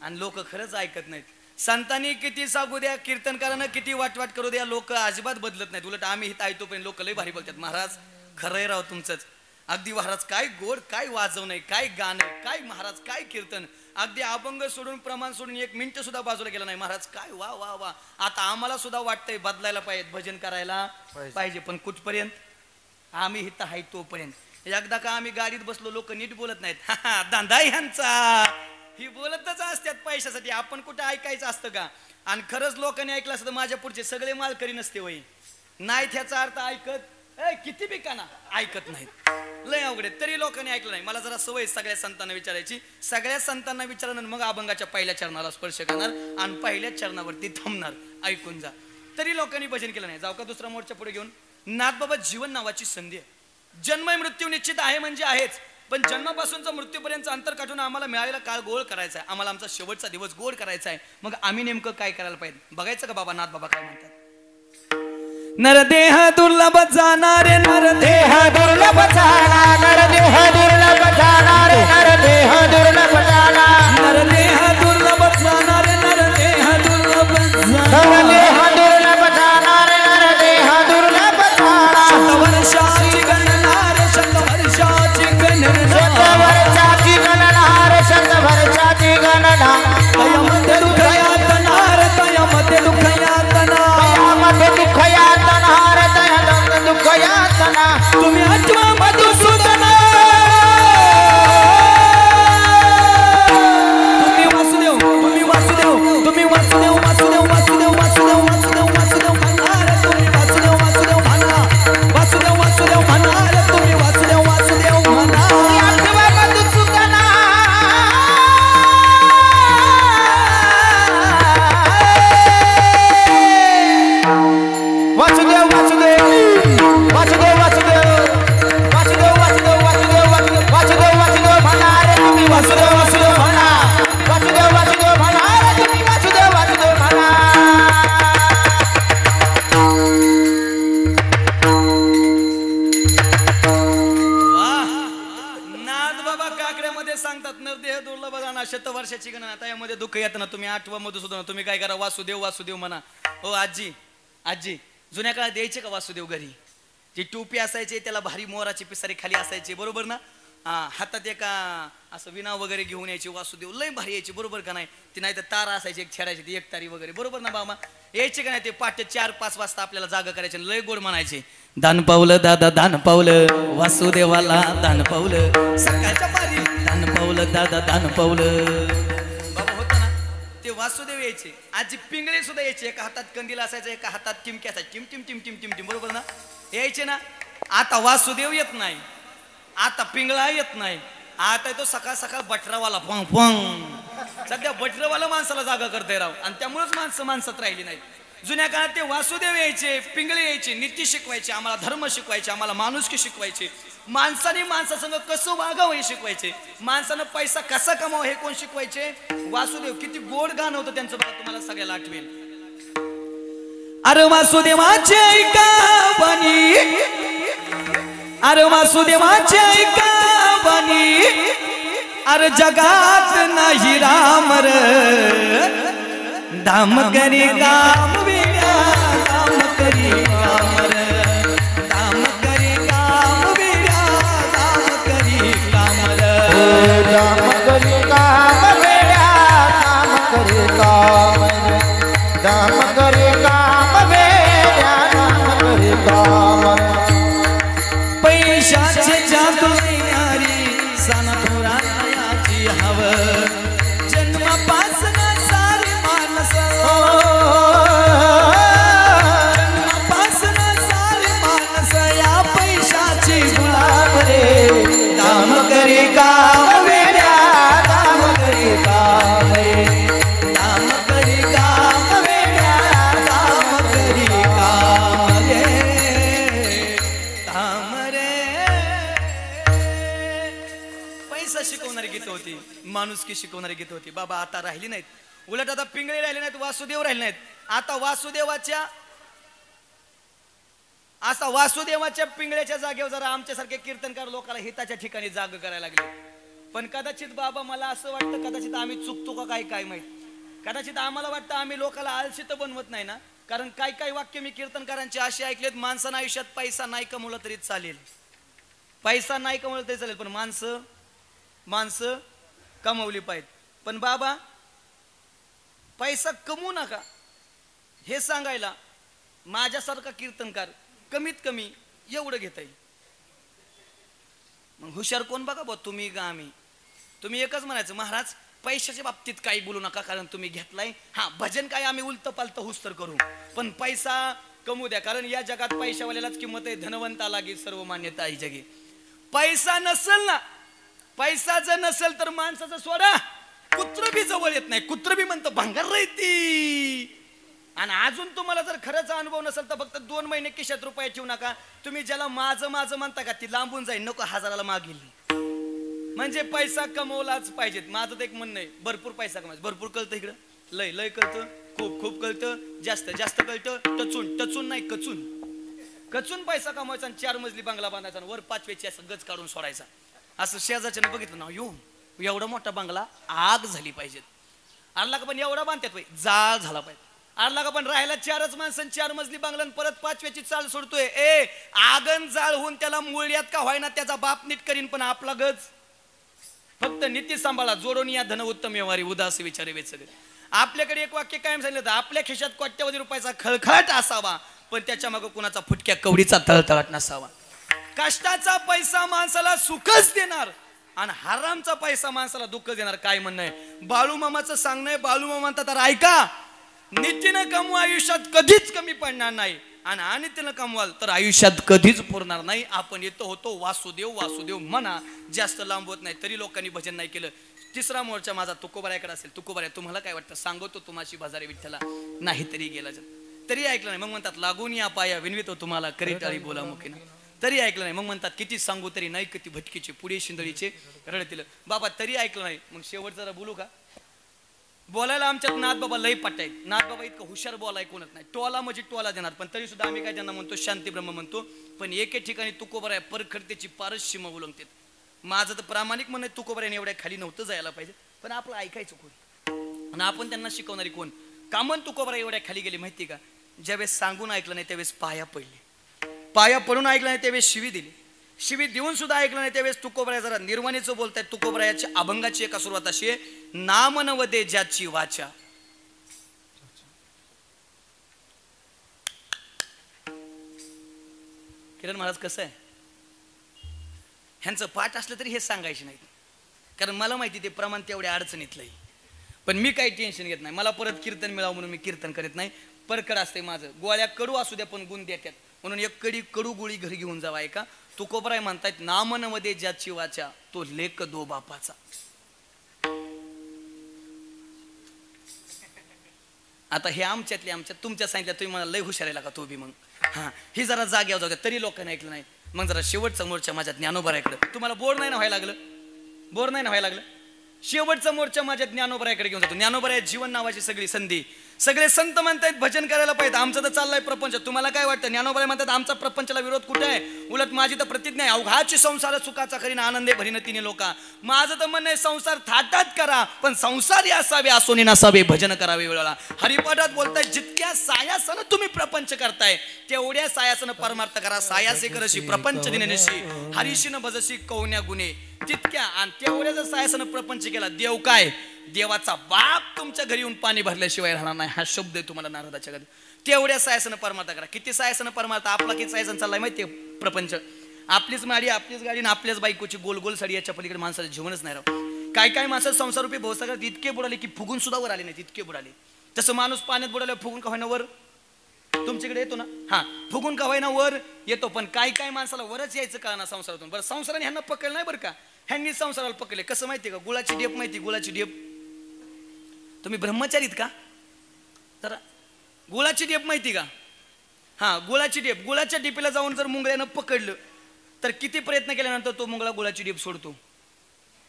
आणि लोक खरंच ऐकत नाहीत। संतांनी किती सांगू द्या कीर्तनकारांना किती वाटवाट करू द्या लोक अजिबात बदलत नाहीत। उलट आम्ही हित ऐकतो पण लोक लय भारी बोलतात महाराज खरंय राव तुमचंच अगदी महाराज काय गोड काय वाजवणं काय गाणं काय महाराज काय कीर्तन अगदी अभंग सोडून प्रमाण सोडून 1 मिनिट सुद्धा बाजूला गेला नाही महाराज काय वा वा वा। आता आम्हाला सुद्धा वाटतंय बदलायला पाहिजे भजन करायला पाहिजे पण कुठपर्यंत आम्ही हित आहे तोपर्यंत। एकदा का आम्ही गाडीत बसलो लोक नीट बोलत नाहीत दांदा ह्यांचा ही बोलतच असतात पैशासाठी आपण कुठे ऐकायचं असतं का? आणि खरंच लोकांनी ऐकलं असतं माझ्या पुढचे सगळे मालकरी नसते वय नाहीत ह्याचा अर्थ ऐकत किती बिकाना ऐकत नाहीत लय अवघड तरी लोकांनी ऐकलं नाही। मला जरा सवय सगळ्या संतांना विचारायची सगळ्या संतांना विचारणार मग अभंगाच्या पहिल्या चरणाला स्पर्श करणार आणि पहिल्या चरणावरती थांबणार ऐकून जा। तरी लोकांनी भजन केलं नाही। जाऊ का दुसरा मोर्चा पुढे घेऊन नाथबाबा जीवन नावाची संधी आहे। जन्म मृत्यू निश्चित आहे म्हणजे आहेच पण जन्मापासूनचा मृत्यूपर्यंत अंतर काढून आम्हाला मिळालेला काळ गोड करायचा आहे आम्हाला आमचा शेवटचा दिवस गोड करायचा आहे। मग आम्ही नेमकं काय करायला पाहिजे बघायचं का बाबा नाथबाबा काय म्हणतात? नरदेह दुर्लभ जाणारे नरदेह
दुर्लभ जाना नरदेह दुर्लभ जाना रे नरदेह दुर्लभ जाना
नरदेह दुर्लभ जाणारे नरदेह दुर्लभ
नरदेह दुर्लभ जाना रे नरदेह दुर्लभ जाना
शतवर्षाची गणना रे शतवर्षाची गणना ना आता यामध्ये दुःख येतं ना, तुम्ही आठवा मधुसूदन तुम्ही काय करा, वासुदेव वासुदेव म्हणा. हो आजी, आजी जुन्या काळात द्यायचे का वासुदेव घरी? जी टोपी असायची त्याला भारी मोराची पिसारी खाली असायची, बरोबर ना? हातात एका असं विना वगैरे घेऊन यायची, वासुदेव लय भारी यायची, बरोबर का नाही? ती नाही तर तारा असायची एक छेडायची, ती एक तारी वगैरे, बरोबर ना बाबा? यायचे का नाही? ते पाठ 4-5 वाजता आपल्याला जागा करायचे, लय गोड म्हणायचे, दान पावलं दादा दान पावलं, वासुदेवाला दान पावलं, सकाळच्या पारी दान पावलं दादा दान पावलं. बाबा होतं ना ते वासुदेव यायचे. आजी पिंगळे सुद्धा यायचे, एका हातात कंदील असायचं, एका हातात टिमकी असायची, टिम टिम टिम टिम टिम टिम, बरोबर ना? यायचे ना. आता वासुदेव येत नाही, आता पिंगळा येत नाही, आता तो सकाळ सकाळ बटरावाला पंग पंग. सध्या बटरवाला माणसाला जागा करताय राव, आणि त्यामुळेच माणसं माणसात राहिली नाही. जुन्या काळात ते वासुदेव यायचे, पिंगळे यायचे, नीती शिकवायचे आम्हाला, धर्म शिकवायचे आम्हाला, माणुसकी शिकवायचे, माणसाने माणसासंग कसं वागावं हे शिकवायचे, माणसानं पैसा कसा कमावा हे कोण शिकवायचे? वासुदेव. किती गोड गाणं होतं त्यांचं बघा, तुम्हाला सगळ्याला आठवेल. अरे वासुदेवाचे ऐका बनी, अरे वासुदेवाचे ऐका बनी, अरे जगात नाही राम र, दाम करी काम विना, दाम करी काम र, दाम करी काम विना, दाम करी काम र,
दाम करी काम वेड्या, दाम करी काम रे, दाम करी काम वेड्या, दाम करी काम रे.
पैशाचे जादू येणारी सनपुराची हव, जन्मापासून सारी माणस, जन्मापासून सारी माणस या पैशाची गुलाम रे, दाम करी काम वेड्या, दाम करी काम रे, दाम करी काम वेड्या, दाम करी काम रे, दाम रे. पैसा शिकवणारी गीत होती, माणुसकी शिकवणारी गीत होती. बाबा आता राहिली नाहीत, उलट आता पिंगळे राहिले नाहीत, वासुदेव राहिले नाहीत. आता वासुदेवाच्या पिंगळ्याच्या जागेवर जरा आमच्यासारखे कीर्तनकार लोकांना हिताच्या ठिकाणी जाग करायला लागले. पण कदाचित बाबा मला असं वाटतं, कदाचित आम्ही चुकतो का काय माहित. कदाचित आम्हाला वाटतं आम्ही लोकांना आळशी तर बनवत नाही ना, कारण काय वाक्य मी कीर्तनकारांचे असे ऐकलेत, माणसानं आयुष्यात पैसा नाही कमवला तरी चालेल, पैसा नाही कमवला तरी चालेल, पण माणसं कमवली पाहिजे. पण बाबा पैसा कमवू नका हे सांगायला माझ्यासारखा कीर्तनकार कमीत कमी एवढं घेता येईल. मग हुशार कोण बघा बा, तुम्ही का आम्ही? तुम्ही एकच म्हणायचं, महाराज पैशाच्या बाबतीत काही बोलू नका, कारण तुम्ही घेतलाय. हा भजन काय आम्ही उलट पालत हुस्तर करू, पण पैसा कमवू द्या, कारण या जगात पैशावाल्यालाच किंमत आहे, धनवंताला गी सर्व मान्यता आहे जगी. पैसा नसेल ना, पैसा जर नसेल तर माणसाचं सोडा, कुत्र बी जवळ येत नाही, कुत्र बी म्हणतं भांगार राहती. आणि अजून तुम्हाला जर खरंच अनुभव नसेल तर फक्त 2 महिने खिशात रुपये ठेवू नका. तुम्ही ज्याला माझं म्हणता का ती लांबून जाईल, नको हजाराला मागील. म्हणजे पैसा कमवलाच पाहिजेत. माझं तर एक म्हणणं आहे, भरपूर पैसा कमायचा. भरपूर कळतं इकडं, लय कळतं, खूप कळतं, जास्त कळतं, टचून नाही कचून पैसा कमवायचा आणि 4 मजली बंगला बांधायचा, वर 5वेची असं गज काढून सोडायचा. असं शेजारच्यानं बघितलं ना, एवढा मोठा बंगला आग झाली पाहिजेत. आणला का पण एवढा बांधतात जाळ झाला पाहिजे. आणला का पण राहायला 4च माणसं, 4 मजली बंगला, परत 5वेची चाल सोडतोय. आगन जाळ होऊन त्याला मुळ्यात का व्हायना त्याचा बाप नीट करीन, पण आपला गज फक्त नीती सांभाळा, जोडून या धन उत्तम व्यवहारी, उदास विचारे वेचले. आपल्याकडे एक वाक्य कायम सांगितलं तर, आपल्या खिशात कोट्यवधी रुपयाचा खळखळाट असावा, पण त्याच्या मागे कुणाचा फुटक्या कवडीचा तळतळाट नसावा. कष्टाचा पैसा माणसाला सुखच देणार आणि हरामचा पैसा माणसाला दुःख देणार. काय म्हणणं आहे बाळूमामाचं सांगणं आहे. बाळूमामा म्हणतात, तर ऐका, नीतीनं कमवा आयुष्यात कधीच कमी पडणार नाही, आणि अनितीनं कमवाल तर आयुष्यात कधीच पुरणार नाही. आपण येतो होतो वासुदेव म्हणा, जास्त लांब होत नाही. तरी लोकांनी भजन नाही केलं. 3रा मोर्चा माझा तुकोबाऱ्याकडे असेल. तुकोबाऱ्या तुम्हाला काय वाटतं? सांगतो तुम्हाशी बाजारी विठ्ठला, नाही तरी गेला तरी ऐकलं नाही. मग म्हणतात, लागून या पाया विनवितो तुम्हाला, करी टाळी बोला मुखीना, तरी ऐकलं नाही. मग म्हणतात, किती सांगू तरी नाही कती भटकीचे, पुढे शिंदळीचे रडतील. बाबा तरी ऐकलं नाही. मग शेवट जरा बोलू का? बोलायला आमच्यात नाथ बाबा लई पट्ट आहेत. नाथ बाबा इतकं हुशार बोलाय कोणत नाही. टोला म्हणजे टोला देणार, पण तरी सुद्धा आम्ही काय त्यांना म्हणतो, शांती ब्रह्म म्हणतो. पण एके ठिकाणी तुकोबाऱ्या परखडतेची पारच सीमा उलंघतात. माझं तर प्रामाणिक म्हणणं, तुकोबाऱ्याने एवढ्या खाली नव्हतं जायला पाहिजे, पण आपलं ऐकायचं कोणी. पण आपण त्यांना शिकवणारी कोण? कामन तुकोबरा एवढ्या खाली गेली माहिती का? ज्यावेळेस सांगून ऐकलं नाही त्यावेळेस पाया पडले, पाया पडून ऐकलं नाही त्यावेळेस शिवी दिली, शिवी देऊन सुद्धा ऐकलं नाही त्यावेळेस तुकोबरा जरा निर्वाणीचं बोलतायत. तुकोबरायाच्या अभंगाची एका सुरुवात अशी आहे, नाम नवदे ज्याची वाचा. किरण महाराज कसं आहे, ह्यांचं पाठ असलं तरी हे सांगायचे नाही, कारण मला माहिती ते प्रमाण तेवढ्या अडचणीतलं आहे. पण मी काही टेन्शन घेत नाही, मला परत कीर्तन मिळावं म्हणून मी कीर्तन करत नाही. परकड असते माझं, गोळ्या कडू असू द्या पण गुण देतात, म्हणून एक कडी कडू गोळी घरी घेऊन जावा. का तुकोबराय म्हणतायत, नामनमध्ये ज्याची वाचा तो लेक दो बापाचा. आता हे आमच्यातले आमच्यात तुमच्या सांगितलं तुम्ही मला लय हुशारायला का तो बी मग हा हे जरा जाग्यावर जाऊ द्या, तरी लोकांना ऐकलं नाही. मग जरा शेवटचा मोर्चा माझ्या ज्ञानोबरायकडे. तुम्हाला बोर नाही ना व्हायला लागलं, बोर नाही ना व्हायला लागलं. शेवटचा मोर्चा माझ्या ज्ञानोबरायकडे घेऊन जातो. ज्ञानोबराय जीवन नावाची सगळी संधी, सगळे संत म्हणतायत भजन करायला पाहिजे, आमचं तर चाललंय प्रपंच. तुम्हाला काय वाटतं? ज्ञानोबराय म्हणतात आमचा प्रपंचाला विरोध कुठे आहे? उलट माझी तर प्रतिज्ञा आहे, अवघाची संसार सुखाचा करीन आनंदे भरीन तिने लोका. माझं तर म्हणणं आहे संसार थाटात करा, पण संसारी असावे असोनी नसावे, भजन करावे वेळेला. हरिपाठात बोलताय, जितक्या सायासानं तुम्ही प्रपंच करताय तेवढ्या सायासानं परमार्थ करा. सायासे करशी प्रपंच दिनेशी हरिशीन भजशी कौन्या गुणे. तितक्या आणि तेवढ्या जर सायासानं प्रपंच केला, देव काय देवाचा बाप तुमच्या घरी येऊन पाणी भरल्याशिवाय राहणार नाही. हा शब्द आहे तुम्हाला नारदाच्या घरी. तेवढ्या सायासानं परमार्थ करा. किती सायासानं परमार्थ? आपला किती सायासन चाललाय माहितीये प्रपंच? आपलीच माडी, आपलीच गाडी, आपल्याच बायकोची गोल गोल साडी, याच्या पलीकडे माणसाचं जीवनच नाही राव. काय काय माणसं संसार रूपी भवसागरात इतके बुडाले की फुगून सुद्धा वर आले नाही, इतके बुडाले. तसं माणूस पाण्यात बुडाले फुगून का होईना वर तुमच्याकडे येतो ना, हा फुगून का होईना वर येतो. पण काय काय माणसाला वरच यायचं का ना संसारातून. बरं संसाराने ह्यांना पकडलं नाही बरं का, ह्यांनी संसाराला पकडले. कसं माहितीये का? गुळाची डेप माहिती? गुळाची डेप. तुम्ही ब्रह्मचारीत का? तर गुळाची डेप माहिती का? हा गुळाची डेप. गुळाच्या डेपीला जाऊन जर मुंगळ्यानं पकडलं तर किती प्रयत्न केल्यानंतर तो मुंगळा गुळाची डेप सोडतो?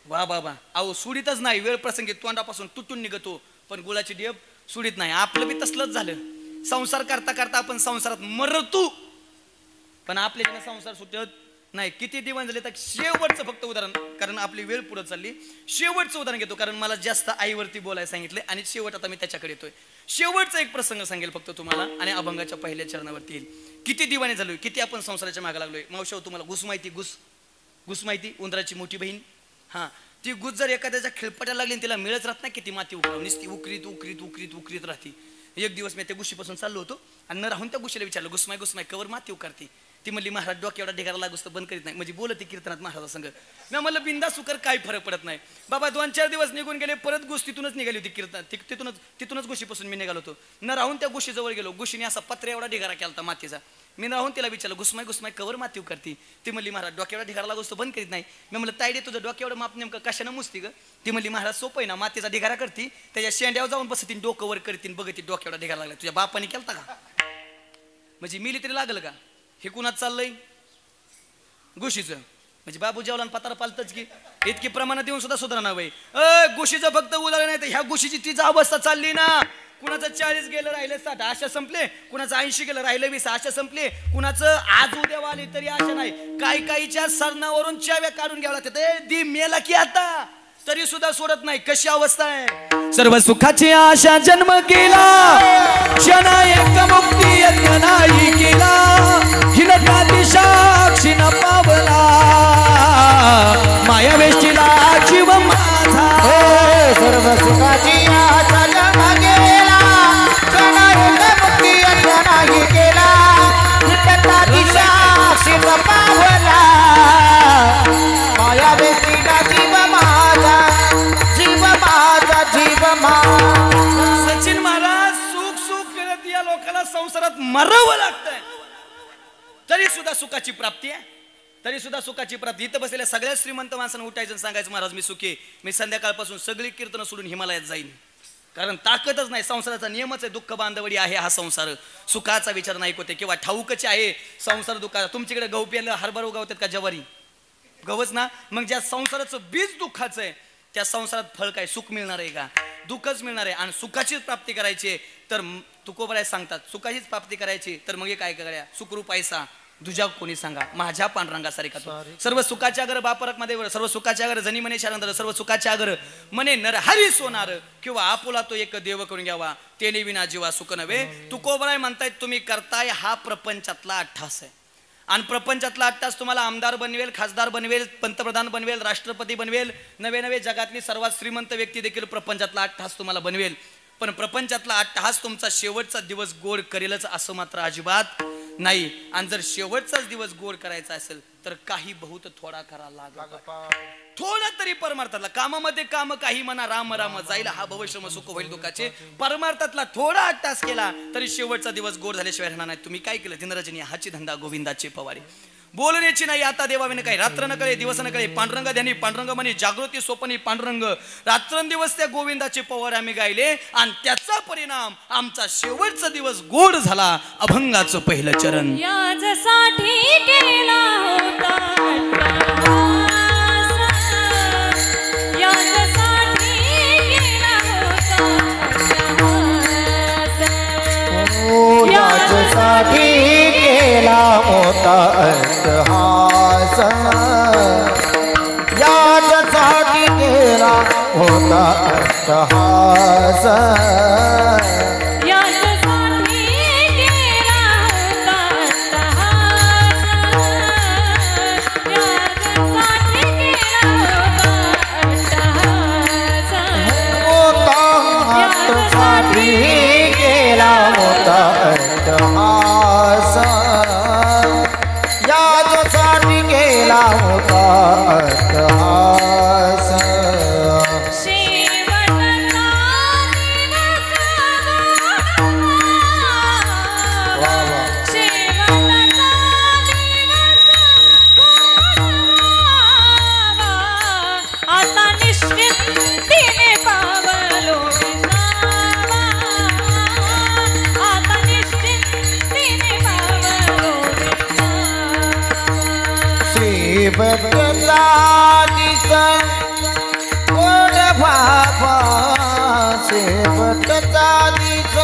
वा बाबा, अहो सोडितच नाही, वेळ प्रसंगी तोंडापासून तुटून निघतो, पण गुळाची डेप सोडित नाही. आपलं बी तसलंच झालं. संसार करता करता आपण संसारात मरतो, पण आपल्याकडे संसार सुटत नाही. किती दिवस झाले तर शेवटचं फक्त उदाहरण, कारण आपली वेळ पुढे चालली, शेवटचं उदाहरण घेतो, कारण मला जास्त आईवरती बोलायला सांगितले आणि शेवट आता मी त्याच्याकडे येतोय. शेवटचा एक प्रसंग सांगेल फक्त तुम्हाला आणि अभंगाच्या पहिल्या चरणावरती येईल. किती दिवाने झालोय, किती आपण संसाराच्या मागे लागलोय. मावशाव तुम्हाला घुस माहिती? घुस माहिती? उंदराची मोठी बहीण. हा ती घुस जर एखाद्याच्या खिळपट्याला लागली तिला मिळत राहत नाही, किती माती उकळून नुसती उकरीत उकरीत उकरीत उकरीत राहते. एक दिवस मी त्या गुशीपासून चाललो होतो आणि न राहून त्या गुशीला विचारलं, घुसमाय कवर माती उकारते? ती म्हणली महाराज डोक्या एवढा ढिगारा लागूस तर बंद करीत नाही. म्हणजे बोलत कीर्तनात महाराजा संघ. मी म्हणलं बिंदा सुकर काही फरक पडत नाही बाबा. 2-4 दिवस निघून गेले, परत गोष्टीतूनच निघाली होती कीर्तन. तिथूनच गोशीपासून मी निघालो होतो. न राहून त्या गोशीजवळ गेलो, गोशीने असा पत्र्या एवढा ढिगारा केला होता मातीचा. मी राहून तिला विचारलं, घुसमाय कवर माती उकारती? ती म्हणली महाराज डोक्या एवढा ढिगारा लागूस तर बंद करीत नाही. मी म्हणलं ताईडे तुझं डोक्या एवढं माप नेमकं कशानं मुसती ग? ती म्हणली महाराज सोपं आहे ना, मातीचा ढिगारा करती, त्याच्या शेंड्यावर जाऊन बसतीन, डोकं वर करतीन, बघती डोक्या एवढा ढिगारा लागला. तुझ्या बापाने केलता का? म्हणजे मिली तरी लागलं का? हे कुणाच चाललंय? गोशीचं. म्हणजे बाबू जेवला पतार पालतच की इतकी प्रमाणात येऊन सुद्धा सुधारणा वय. गोशीचं फक्त उदाहरण नाही तर ह्या गोशीची तीच अवस्था चालली ना. कुणाचं 40 गेलं राहिले 60 आशा संपले, कुणाचं 80 गेलं राहिले 20 आशा संपले, कुणाचं आज उद्या आली तरी आशा नाही. काहीच्या सरणावरून चाव्या काढून घ्यावं लागते. दी मेला की आता तरी सुद्धा सोडत नाही. कशी अवस्था आहे? सर्व सुखाची आशा जन्म केला, क्षणा एक मुक्ती यज्ञ नाही केला, हिनकाती साक्षी न पावला, माया वेष्टीला जीव माझा.
सर्व सुखाची आशा जन्म केला, क्षणा एक मुक्ती यज्ञ नाही केला, हिनकाती साक्षी न पावला, माया वेष्टीला जीव माझा, जीव माझा, जीव माझा.
सचिन महाराज सुख करत या लोकांना संसारात मरावं लागतंय, तरी सुद्धा सुखाची प्राप्ती आहे. तरी सुद्धा सुखाची प्राप्ती. इथं बसलेल्या सगळ्या श्रीमंत माणसांना उठायचं सांगायचं महाराज मी सुखी, मी संध्याकाळपासून सगळी कीर्तन सोडून हिमालयात जाईन. कारण ताकदच नाही. संसाराचा नियमच आहे, दुःख बांधवडी आहे हा संसार. सुखाचा विचार नाही होते किंवा ठाऊकच आहे संसार दुःखाचा. तुमच्याकडे गहू प्यायला हरभरा उगवतात का? ज्वारी गवच ना. मग ज्या संसाराचं बीज दुःखाचं आहे त्या संसारात फळ काय सुख मिळणार आहे का? दुःखच मिळणार आहे. आणि सुखाचीच प्राप्ती करायची तर तुकोबराय सांगतात सुखाचीच प्राप्ती करायची तर मग हे काय करायचं? सुखरूप पैसा तुझ्या कोणी सांगा माझ्या पांडुरंगासारखा तू सर्व सुखाच्या अगर बापरक मध्ये सर्व सुखाच्या अगर जनी म्हणे शारंदर सर्व सुखाच्या अगर म्हणे नरहरी सोनार किंवा आपुला तो एक देव करून घ्यावा तेने विना जीवा सुख नव्हे तू कोबराय म्हणताय तुम्ही करताय हा प्रपंचातला अट्ठास आहे आणि प्रपंचातला अट्टास तुम्हाला आमदार बनवेल खासदार बनवेल पंतप्रधान बनवेल राष्ट्रपती बनवेल नवे नवे जगातली सर्वात श्रीमंत व्यक्ती देखील प्रपंचातला अट्टास तुम्हाला बनवेल पण प्रपंचातला अट्टास तुमचा शेवटचा दिवस गोड करेलच असं मात्र अजिबात नाही आणि जर शेवटचाच दिवस गोड करायचा असेल तर काही बहुत थोडा करायला लागेल थोडा तरी परमार्थातला कामामध्ये काम काही म्हणा राम राम जाईल हा भवश्रम सुख होईल दुःखाचे परमार्थातला थोडा अट्टास केला तरी शेवटचा दिवस गोड झाल्याशिवाय राहणार नाही तुम्ही काय केलं दिनरजनी हाची धंदा गोविंदाचे पवारी बोलण्याची नाही आता देवाविने काही रात्र न कळे दिवस न कळे पांडुरंग ध्यानी पांडुरंग म्हणे जागृती सोपनी पांडुरंग रात्रंदिवस त्या गोविंदाचे पवार आम्ही गायले आणि त्याचा परिणाम आमचा शेवटचा दिवस गोड झाला अभंगाचं पहिलं चरण
यासाठी केला होता यासाठी केला होता
यासाठी केला होता अट्टहास यासाठी केला होता अट्टहास
यासाठी केला होता यासाठी केला होता
यासाठी केला होता अट्टहास यासाठी केला होता अट्टहास शेवटचा दिस गोड भावा शेवटचा दिस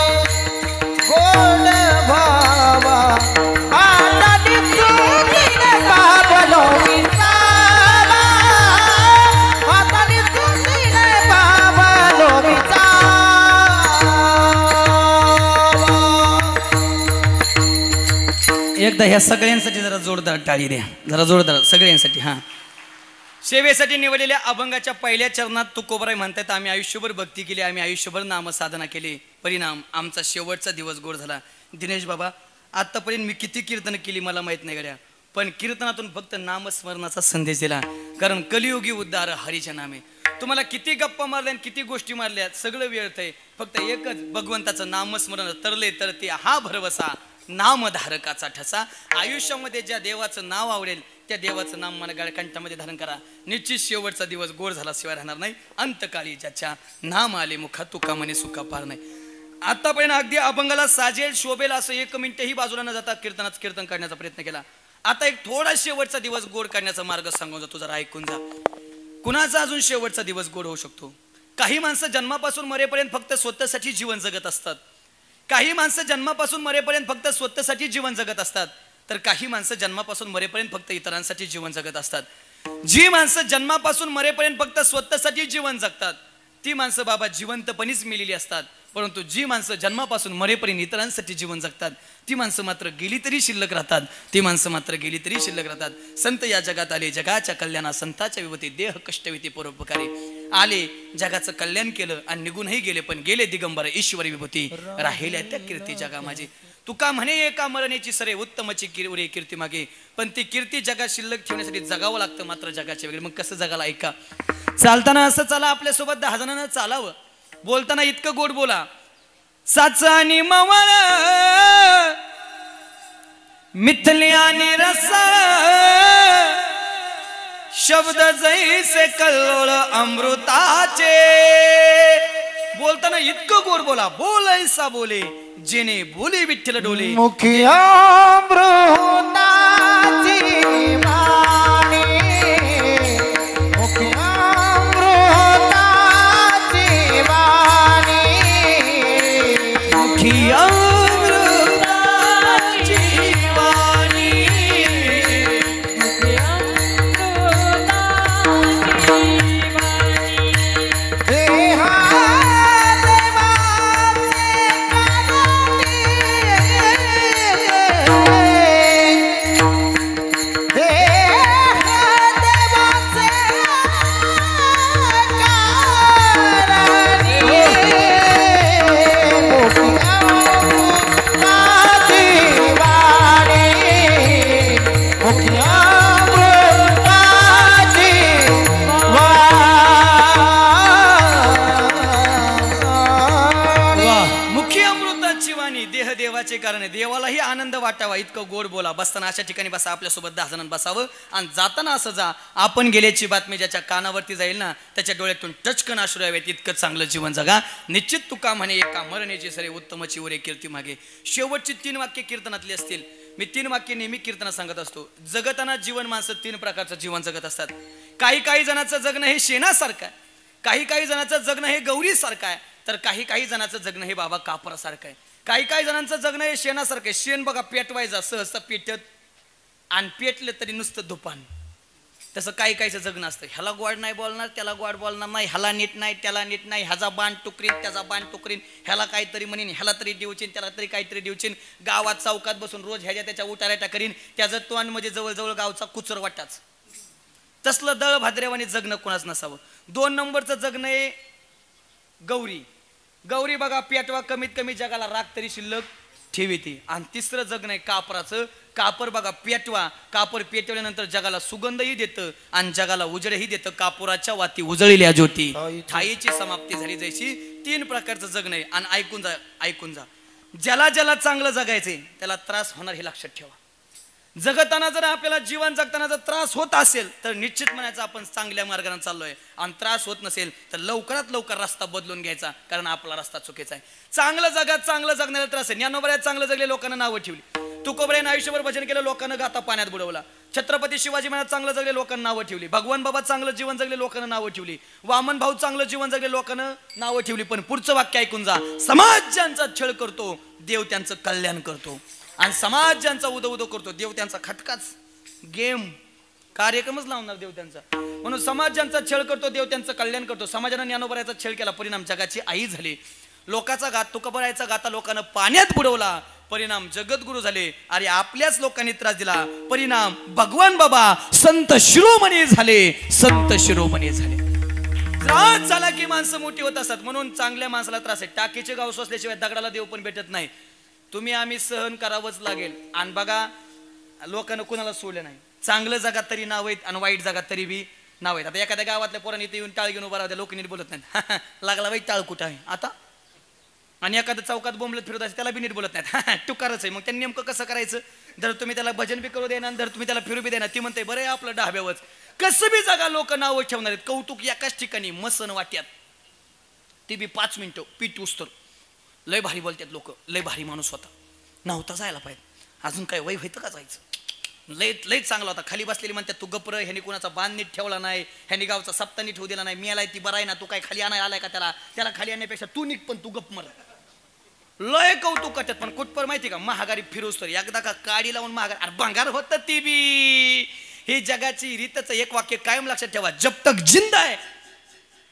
गोड भावा आता दिसून बाबलो विसावा आता दिसून बाबलो विसावा
एकदा ह्या सगळ्यांसाठी जरा जोरदार टाळी द्या जरा जोरदार सगळ्यांसाठी हा सेवेसाठी निवडलेल्या अभंगाच्या पहिल्या चरणात तुकोबराय म्हणतात आम्ही आयुष्यभर भक्ती केली आम्ही आयुष्यभर नामसाधना केली परिणाम आमचा शेवटचा दिवस गोड झाला दिनेश बाबा आतापर्यंत मी किती कीर्तन केली मला माहित नाही गड्या पण कीर्तनातून फक्त नामस्मरणाचा संदेश दिला कारण कलियुगी उद्धार हरीच्या नामे तुम्हाला किती गप्पा मारल्या किती गोष्टी मारल्या सगळं व्यर्थ फक्त एकच भगवंताचं नामस्मरण तरले तर ते हा भरवसा नामधारकाचा ठसा आयुष्यामध्ये ज्या देवाचं नाव आवडेल त्या देवाचं नाम मला गळकंठामध्ये धारण करा निश्चित शेवटचा दिवस गोड झाला शिवाय राहणार नाही अंतकाळी ज्याच्या नाम आले मुखा तुका म्हणे सुखा पार नाही आतापर्यंत अगदी अभंगाला साजेल शोभेल असं एक मिनिटही बाजूला न जाता कीर्तन करण्याचा प्रयत्न केला आता एक थोडा शेवटचा दिवस गोड करण्याचा मार्ग सांगून जातो जरा ऐकून जा कुणाचा अजून शेवटचा दिवस गोड होऊ शकतो काही माणसं जन्मापासून मरेपर्यंत फक्त स्वतःसाठी जीवन जगत असतात काही माणसं जन्मापासून मरेपर्यंत फक्त स्वतःसाठी जीवन जगत असतात तर काही माणसं जन्मापासून मरेपर्यंत फक्त इतरांसाठी जीवन जगत असतात जी माणसं जन्मापासून मरेपर्यंत फक्त स्वतःसाठी जीवन जगतात ती माणसं बाबा जिवंतपणीच मिलेली असतात परंतु जी माणसं जन्मापासून मरेपर्यंत इतरांसाठी जीवन जगतात ती माणसं मात्र गेली तरी शिल्लक राहतात ती माणसं मात्र गेली तरी शिल्लक राहतात संत या जगात आले जगाच्या कल्याणा संताच्या विभूती देह कष्टविती परोपकारी आले जगाचं कल्याण केलं आणि निघूनही गेले पण गेले दिगंबर ईश्वरी विभूती राहिल्या त्या कीर्ती जगा माझी तुका म्हणे एका मरण्याची सरे उत्तमची कीर्ती मागे पण ती कीर्ती जगात शिल्लक ठेवण्यासाठी जगावं लागतं मात्र जगाच्या वेगळे मग कसं जगाला ऐका चालताना असं चाला आपल्यासोबत 10 जणांना चालावं बोलताना इतकं गोड बोला साचानी मवळ मिथली आणि रसा शब्द जैसे कल्लोळ अमृताचे बोलताना इतकं गोड बोला बोल ऐसा बोले जेने बोले विठ्ठल डोले
मुखिया अमृताची वाणी मुखिया अमृताची वाणी
मुखिया अमृताची वाणी आनंदाने देवालाही आनंद वाटावा इतकं गोड बोला. बसताना अशा ठिकाणी बसा, आपल्यासोबत 10 जणांना बसावं आणि जाताना असं जा, आपण गेल्याची बातमी ज्याच्या कानावरती जाईल ना त्याच्या डोळ्यातून टचकन अश्रू यावेत इतकं चांगलं जीवन जगा. निश्चित तुका म्हणे एका मरणेची सरे उत्तमची उरे कीर्ती मागे. शेवटची 3 वाक्य कीर्तनातली असतील. मी 3 वाक्य नेहमी कीर्तना सांगत असतो. जगताना जीवन माणसं 3 प्रकारचं जीवन जगत असतात. काही जणांचं जगणं हे शेणासारखं आहे, काही जणांचं जगणं हे गौरीसारखं आहे, तर काही जणांचं जगणं हे बाबा कापरासारखं आहे. काही जणांचं जगणं हे शेणासारखं आहे. शेण बघा पेटवायचं सहसा पेटत आणि पेटलं तरी नुसतं धुपान. तसं काहीचं जगणं असतं. ह्याला गोड नाही बोलणार, त्याला गोड बोलणार नाही, ह्याला नीट नाही, त्याला नीट नाही, ह्याचा बाण टुकरीन, त्याचा बाण टुकरीन, ह्याला काहीतरी म्हणीन, ह्याला तरी देऊचीन, त्याला तरी काहीतरी देऊचीन. गावात चौकात बसून रोज ह्याच्या त्याच्या उठाऱ्या करीन. त्याचं तोंड म्हणजे जवळजवळ गावचा कुचर वाटाच. तसलं दळ भाद्रेवाने जगणं कोणाच नसावं. 2 नंबरचं जगणं आहे गौरी बघा पेटवा कमीत कमी जगाला राग तरी शिल्लक ठेवी ती. आणि 3रं जगणं आहे कापराचं. कापर बघा पेटवा, कापर पेटवल्यानंतर जगाला सुगंधही देतं आणि जगाला उजळही देतं. कापुराच्या वाती उजळल्या ज्योती, ठाईची समाप्ती झाली जैशी. 3 प्रकारचं जगणं आहे. आणि ऐकून जा ज्याला चांगलं जगायचंय त्याला त्रास होणार हे लक्षात ठेवा. जगताना जर आपल्याला जीवन जगताना जर त्रास होत असेल तर निश्चित म्हणायचं आपण चांगल्या मार्गाने चाललोय. आणि त्रास होत नसेल तर लवकरात लवकर रस्ता बदलून घ्यायचा, कारण आपला रस्ता चुकीचा आहे. चांगलं जगात चांगलं जगण्याला त्रास आहे. ज्ञानोबा चांगलं जगले लोकांना नावं ठेवली. तुकोबरायाने आयुष्यभर भजन केलं, लोकांना गाता पाण्यात बुडवला. छत्रपती शिवाजी महाराज चांगलं जगले, लोकांना नावं ठेवली. भगवान बाबा चांगलं जीवन जगले, लोकांना नावं ठेवली. वामन भाऊ चांगलं जीवन जगले, लोकांना नावं ठेवली. पण पुढचं वाक्य ऐकून जा. समाज ज्यांचा छळ करतो देव त्यांचं कल्याण करतो. आणि समाज ज्यांचा उदो करतो देव त्यांचा खटकाच गेम कार्यक्रमच लावणार देव त्यांचा. म्हणून समाज ज्यांचा छळ करतो देव त्यांचं कल्याण करतो. समाजानं ज्ञानोबरायाचा छळ केला, परिणाम जगाची आई झाली. लोकाचा घात तुकोबरायाचा गाता लोकांना पाण्यात बुडवला, परिणाम जगद्गुरु झाले. अरे आपल्याच लोकांनी त्रास दिला, परिणाम भगवान बाबा संत शिरोमणी झाले. त्रास झाला की माणसं मोठी होत असतात. म्हणून चांगल्या माणसाला त्रास आहे. टाकीचे गाव असल्याशिवाय दगडाला देव पण भेटत नाही. तुम्ही आम्ही सहन करावंच लागेल. आणि बघा लोकांना कुणाला सोडलं नाही. चांगलं जगात तरी नाव आहेत आणि वाईट जगात तरी बी नाव आहेत. आता एखाद्या गावातल्या पोरांनी इथे येऊन टाळ घेऊन उभा राहते, लोक नीट बोलत नाहीत. लागला बाई टाळ कुठं आहे आता. आणि एखाद्या चौकात बोंबलत फिरत असेल त्याला बी नीट बोलत नाहीत. टुकारच आहे. मग त्यांनी नेमकं कसं करायचं. जर तुम्ही त्याला भजन बी करू देणार, जर तुम्ही त्याला फिरू बी देणार, ती म्हणते बरं आहे आपलं डाब्यावच. कसं बी जागा लोक नावं ठेवणार आहेत. कौतुक एकाच ठिकाणी मसन वाट्यात, ती बी 5 मिनिटं पीठ उचतर. लय भारी बोलतात लोक, लय भारी माणूस होता, नव्हता जायला पाहिजे, अजून काय वय व्हायचं का जायचं, लय चांगला होता. खाली बसलेली म्हणतात तू गप्र, ह्यानी कुणाचा बांध नीट ठेवला नाही, ह्यानी गावचा सप्ता नीट होऊ दिला नाही, मी आलाय ती बराय ना, तू काय खाली आणाय आलाय का त्याला खाली आणण्यापेक्षा तू निघ पण तू गप मर. लय कौतुक करतात. पण कुठपर माहिती का, महागारी फिरोस तर एकदा का काडी लावून महागारी, अरे भंगार होत ती बी. ही जगाची रीतच एक वाक्य कायम लक्षात ठेवा, जब तक जिंदा आहे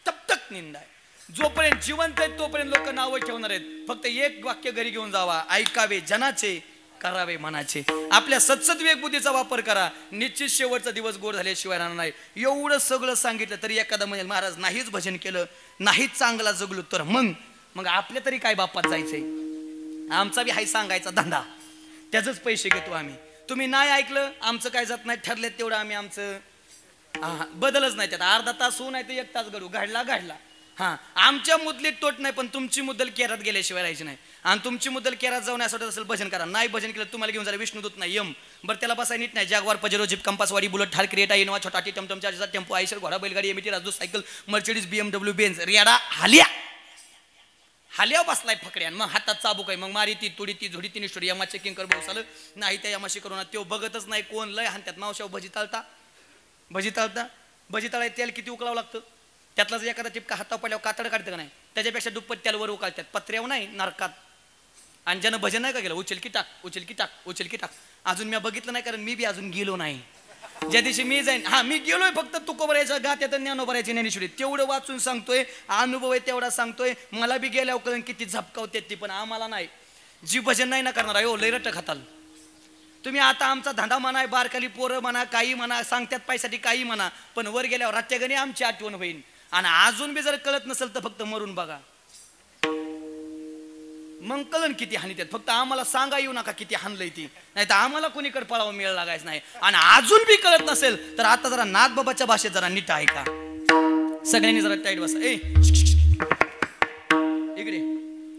तब तक निंदा आहे. जोपर्यंत जिवंत आहेत तोपर्यंत लोक नावं ठेवणार आहेत. फक्त एक वाक्य घरी घेऊन जावा, ऐकावे जनाचे करावे मनाचे. आपल्या सत्सद विवेक बुद्धीचा वापर करा, निश्चित शेवटचा दिवस गोड झाल्याशिवाय राहणार नाही. एवढं सगळं सांगितलं तरी एखादा म्हणजे महाराज नाहीच भजन केलं, नाहीच चांगला जगलो तर मग आपल्या तरी काय बापात जायचंय. आमचा बी हाय सांगायचा धंदा, त्याचंच पैसे घेतो आम्ही. तुम्ही नाही ऐकलं आमचं काय जात नाही, ठरलेत तेवढं आम्ही आमचं बदलच नाही. त्यात अर्धा तास होऊ नाही तर 1 तास घडू, घडला. हां, आमच्या मुदलीत तोट नाही, पण तुमची मुद्दल केरात गेल्याशिवाय राहायची नाही. आणि तुमची मुद्दल केरात जाऊन असं असेल भजन करा. नाही भजन केलं तुम्हाला घेऊन जायला विष्णुदूत नाही यम. बरं त्याला बसाय नीट नाही. जागवार पजेरो जीप कंपासवाडी बुलेट ठार क्रिएटा इनोवा छोटा टमटम चार्जर टेम्पो आयशर घोडा बैलगाडी एमटी Rajdoot cycle Mercedes BMW Benz रियाडा हाल्या बसलाय फकड्यान. मग हातात चाबूक आहे, मग मारी ती तुडी ती झोडी ती निष्ठोडी यमा चेकिंग कर बसाल नाही त्या यमाशी करून तो बघतच नाही कोण. लय हाणत्यात मावशाव भजी तळाय तेल किती उकळावं लागतं. त्यातला जर एखादा टिपका हातावर पडल्यावर कातड काढतं का नाही, त्याच्यापेक्षा दुप्पट त्याला वर उकाळतात पत्र्यावर नाही नरकात. आणि ज्यानं भजन नाही का केलं उचल की टाक. अजून मी बघितलं नाही, कारण मी बी अजून गेलो नाही. ज्या दिवशी मी जाईन, हा मी गेलोय फक्त तुकोबरायचा गात्यात ज्ञानोबरायची ज्ञानेश्वरी तेवढं वाचून सांगतोय, अनुभव आहे तेवढा सांगतोय. मला बी गेल्यावर कळण किती झपकावते ती, पण आम्हाला नाही. जी भजन नाही ना करणार आहे लय रट्ट खाताल तुम्ही. आता आमचा धंदा म्हणा, बारकाली पोरं म्हणा, काही म्हणा, सांगत्यात पैसाठी काही म्हणा, पण वर गेल्यावर रात्यागणी आमची आठवण होईल. आणि अजून बी जर कळत नसेल तर फक्त मरून बघा, मग कळण किती हानी त्यात. फक्त आम्हाला सांगा येऊ नका किती हानलंय ती, नाही तर आम्हाला कोणीकडे पळावं मेळ लागायचं नाही. आणि अजून बी कळत नसेल तर आता जरा नाथबाबाच्या भाषेत जरा नीट ऐका. सगळ्यांनी जरा टाईट बसा. इकडे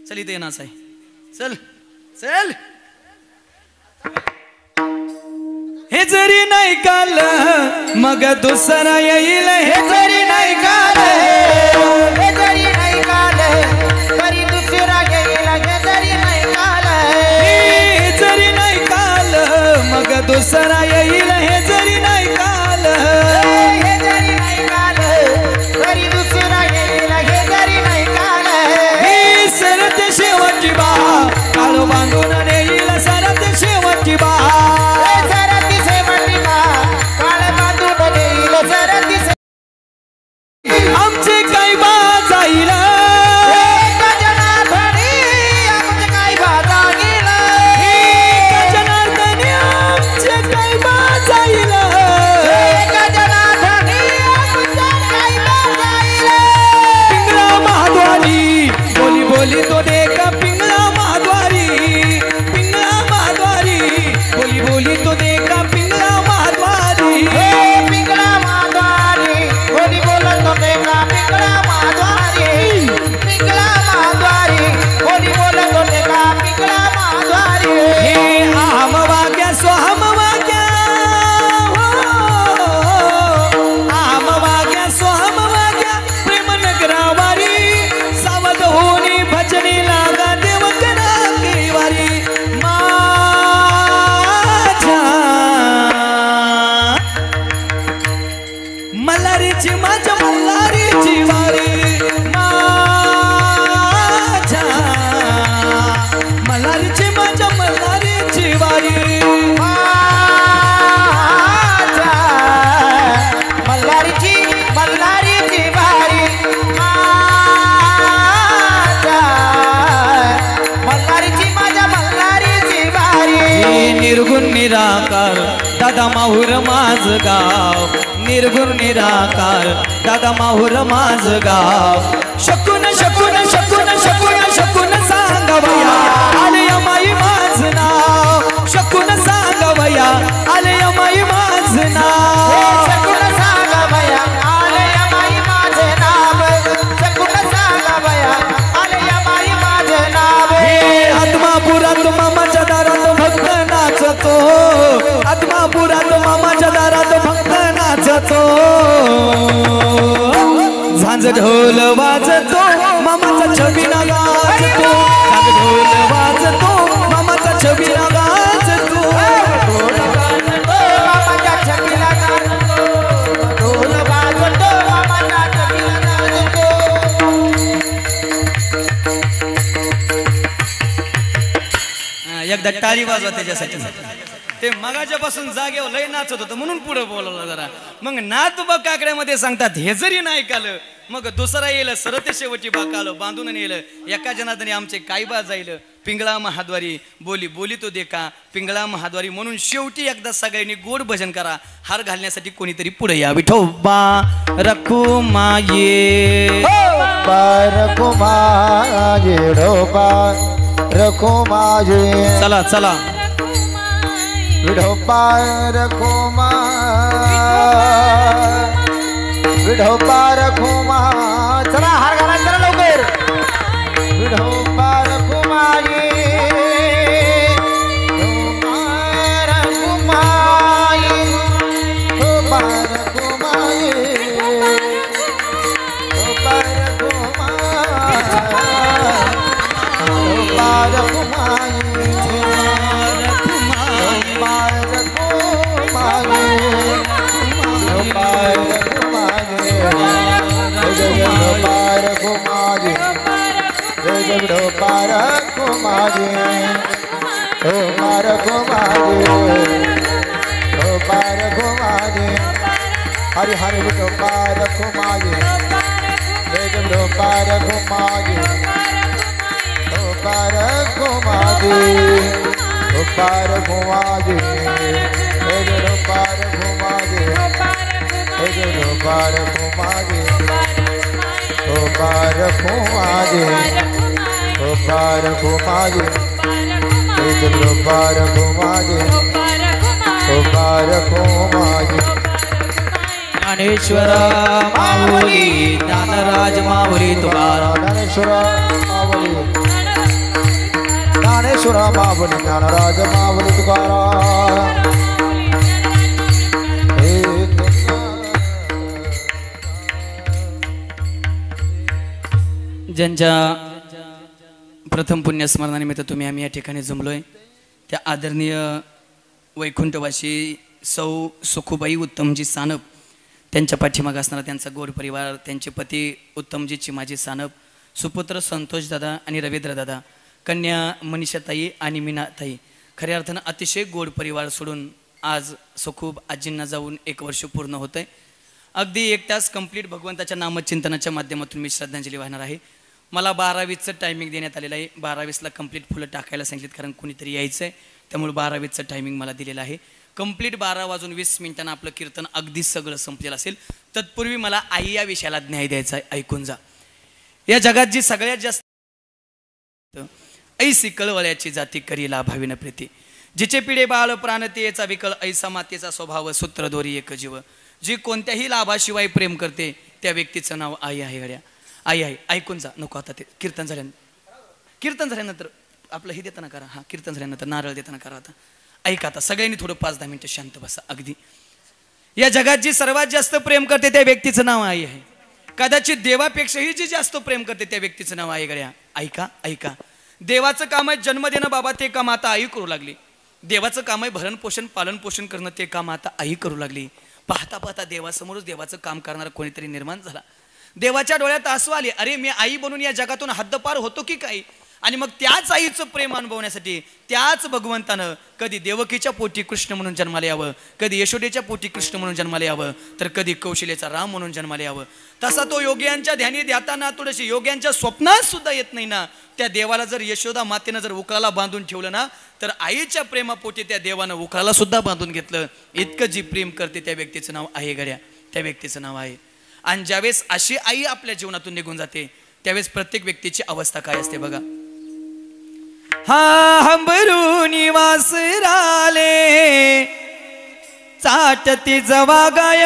चल, इथे येणार आहे, चल जरी नाही काल मग दुसरा येईल हे जरी नाही काल
हे जरी नाही काल तरी दुसरा येईल हे जरी नाही काल
हे जरी नाही काल मग दुसरा येईल हे जरी नाही काल
हे जरी नाही काल तरी दुसरा येईल हे जरी नाही काल
ही सरत शेवटची बा काळ बांधून येईल सरत शेवटची बा
सरती शेवटी बा काळ बांधून येईल सरती
आमचे काय बा जाईल
जनार्दनी आमचे काय बाजा गेला
जनार्दनी आमचे काय बा जाईल
जनार्दनी आमचे काय बाजा गेला
पिंगळा महाद्वारी बोली बोली तो देखा पिंगळा महाद्वारी बोली बोली तो देखा पिंगळा महाद्वारी
पिंगळा माधवारी कोणी बोलत होते का पिंगळा माधवारी कोणी बोलत होते का पिंगळा माधवारी
हे आम वाग्या सोहम वाग्या आम वाग्या सोहम वाग्या प्रेम नगरावारी सावध होनी भजनी लागा देव करा केवारी माझ्या मल्हारीची माझ्या मल्हारीची वारी माझ्या मल्हारीची माझ्या मल्हारीची वारी
माझ्या मल्हारीची वारी माझ्या माझ्या मल्हारीची वारी
हे निर्गुण निराकार दादा माहुर माझ गाव निर्गुण निराकार दादा माहुर माझ गाव शकून शकून शकून शकून शकून सांगवया आले माई माझ नाव शकून सांगवया आले माई माझ नाव
शकून सांगा बया आले या बाई माझे नाव शकून सांगा बया आले या बाई माझे नाव
हे आत्मापुरात मामाच्या दारात भक्त नाचतो आत्मापुरात मामाच्या दारात भक्त नाचतो झांज ढोल वाजतो मामाचा छबिना गाजतो झांज ढोल वाजतो मामाचा छबिना गाजतो
मामाच्या छबीला गाजतो ढोल वाजतो मामाच्या छबीला गाजतो
एकदा टाळी वाजवा त्याच्यासाठी ते मगाच्या पासून जागेवर लय नाचत होतं म्हणून पुढे बोलवलं जरा मग नाथ बा काकड्यामध्ये सांगतात हे जरी नाही काल मग दुसरा येईल सरते शेवटी बा काल बांधून येईल एका जनार्दनी आमचे काय बा जाईल पिंगळा महाद्वारी बोली बोली तो देखा पिंगळा महाद्वारी म्हणून शेवटी एकदा सगळ्यांनी गोड भजन करा हार घालण्यासाठी कोणीतरी पुढे या विठोबा रखू माये
रखो माझे ढोबा रखो माझे
चला चला
विढोबा रखो विढोबा रखो चला हार घाला चला लवकर विढोबा रखो माये विढोबा रखो माये विढोबा रखो माये हरि हरि पार घुमाए पार घुमाए पार घुमाए पार घुमाए पार घुमाए पार घुमाए पार घुमाए पार घुमाए पार घुमाए पार घुमाए
ज्ञानेश्वर माऊली ज्ञानराज माऊली तुकाराम
ज्ञानेश्वर माऊली ज्ञानराज माऊली तुकाराम
ज्यांच्या प्रथम पुण्यस्मरणानिमित्त तुम्ही आम्ही या ठिकाणी जमलोय त्या आदरणीय वैकुंठवासी सौ सुखुबाई उत्तमजी सानप, त्यांच्या पाठीमागे असणारा त्यांचा गोड परिवार, त्यांचे पती उत्तमजी चिमाजी सानप, सुपुत्र संतोष दादा आणि रवींद्र दादा, कन्या मनीषाताई आणि मीनाताई. खऱ्या अर्थानं अतिशय गोड परिवार सोडून आज सुखूब आजींना जाऊन 1 वर्ष पूर्ण होतं आहे. अगदी 1 तास कंप्लीट भगवंताच्या नामचिंतनाच्या माध्यमातून मी श्रद्धांजली वाहणार आहे. मला 12:20चं टायमिंग देण्यात आलेलं आहे. 12:20ला कंप्लीट फुलं टाकायला सांगितलं, कारण कोणीतरी यायचं आहे, त्यामुळे 12:20चं टायमिंग मला दिलेलं आहे. कंप्लीट 12:20 आपलं कीर्तन अगदी सगळं संपलेलं असेल. तत्पूर्वी मला आई या विषयाला न्याय द्यायचा आहे. ऐकून जा. या जगात जी सगळ्यात जास्त ऐसी कळवळ्याची जाती करीला भाविन प्रीती, जिचे पिढे बाळ प्राणतेचा विकळ, ऐसा मातेचा स्वभाव सूत्र दोरी एक जीव, जी कोणत्याही लाभाशिवाय प्रेम करते त्या व्यक्तीचं नाव आई आहे. गड्या आई आहे. ऐकून जा. नको आता ते कीर्तन झाल्यानंतर आपलं हे देताना करा. हां, कीर्तन झाल्यानंतर नारळ देताना करा. आता ऐका. आता सगळ्यांनी थोडं 5-10 मिनिटं शांत बसा. अगदी या जगात जी सर्वात जास्त प्रेम करते त्या व्यक्तीचं नाव आई आहे. कदाचित देवापेक्षाही जी जास्त प्रेम करते त्या व्यक्तीचं नाव आई. गड्या ऐका. देवाचं काम आहे जन्म देणं बाबा, ते काम आता आई करू लागली. देवाचं काम आहे भरण पोषण पालन पोषण करणं, ते काम आता आई करू लागली. पाहता पाहता देवासमोरच देवाचं काम करणारा कोणीतरी निर्माण झाला. देवाच्या डोळ्यात आसू आले. अरे मी आई बनून या जगातून हद्दपार होतो की काय? आणि मग त्याच आईचं प्रेम अनुभवण्यासाठी त्याच भगवंतानं कधी देवकीच्या पोटी कृष्ण म्हणून जन्माला यावं, कधी यशोदेच्या पोटी कृष्ण म्हणून जन्माला यावं, तर कधी कौशल्याचा राम म्हणून जन्माला यावं. तसा तो योग्यांच्या ध्यानी ध्याताना थोडीशी योग्यांच्या स्वप्नात सुद्धा येत नाही ना. त्या देवाला जर यशोदा मातेनं जर उकळाला बांधून ठेवलं ना, तर आईच्या प्रेमापोटी त्या देवानं उकळाला सुद्धा बांधून घेतलं. इतकं जी प्रेम करते त्या व्यक्तीचं नाव आहे. गड्या त्या व्यक्तीचं नाव आहे. आणि ज्यावेळेस अशी आई आपल्या जीवनातून निघून जाते त्यावेळेस प्रत्येक व्यक्तीची अवस्था काय असते बघा. हा हंबरून वासराले चाटती जवा गाय,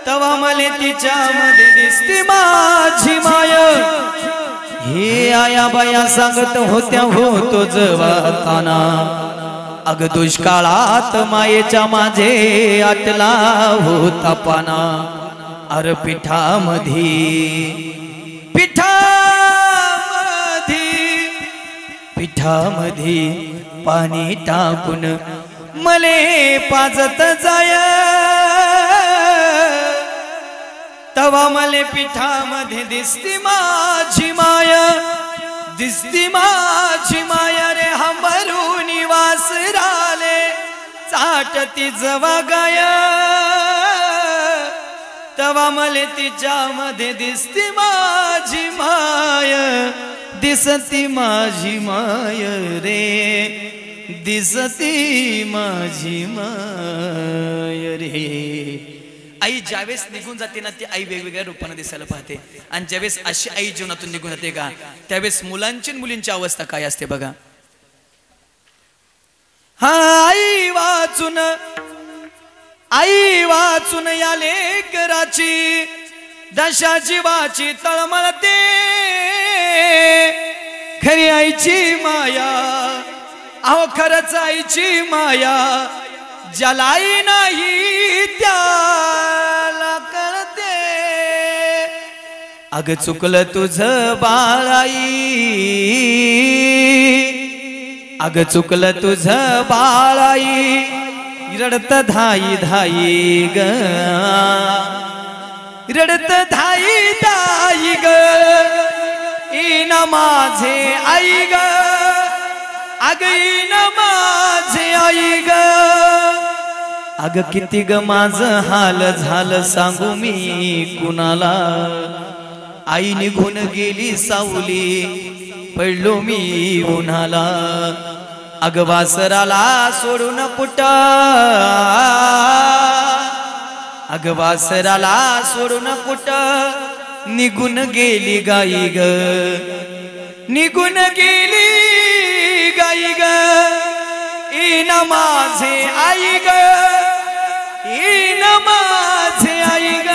तवा मले तिच्यामध्ये दिसते माझी माय. हे आया बाया सांगत होत्या होतो जवाताना, अग दुष्काळात मायेच्या माझे आटला होता पाना. अर पिठामध्ये पाणी टाकून मले पाजत जाय, तवा मले पिठामध्ये दिसती माझी माय, दिसती माझी माया. रे हंबरून वासराले चाटती जवा गाय, तवा मले तिच्यामध्ये दिसती माझी माय, दिसती माझी माय रे, दिसती माझी माय रे. आई ज्यावेळेस निघून जाते ना, ती आई वेगवेगळ्या रूपाने दिसायला पाहते. आणि ज्यावेळेस अशी आई जीवनातून निघून जाते का, त्यावेळेस मुलांची मुलींची अवस्था काय असते बघा. हा आई वाचून या लेकराची दशा जीवाची तळमळते. खरी आईची माया, अहो खरंच आईची माया, ज्याला आई नाही त्याला कळते. अग चुकलं तुझं बाळाई, अग चुकलं तुझं बाळाई, रडत धाई धाई ग, रडत धाई धाई ग, इन माझे आई ग, अग इन माझे आई ग. अग किती ग माझं हाल झालं सांगू मी कुणाला, आई निघून गेली सावली पडलो मी उन्हाला. अग वासराला सोडून कुठं, अग वासराला सोडून कुठं निघून गेली गाई ग, निघून गेली गाई ग. इन माझे आई ग, इन माझे आई ग,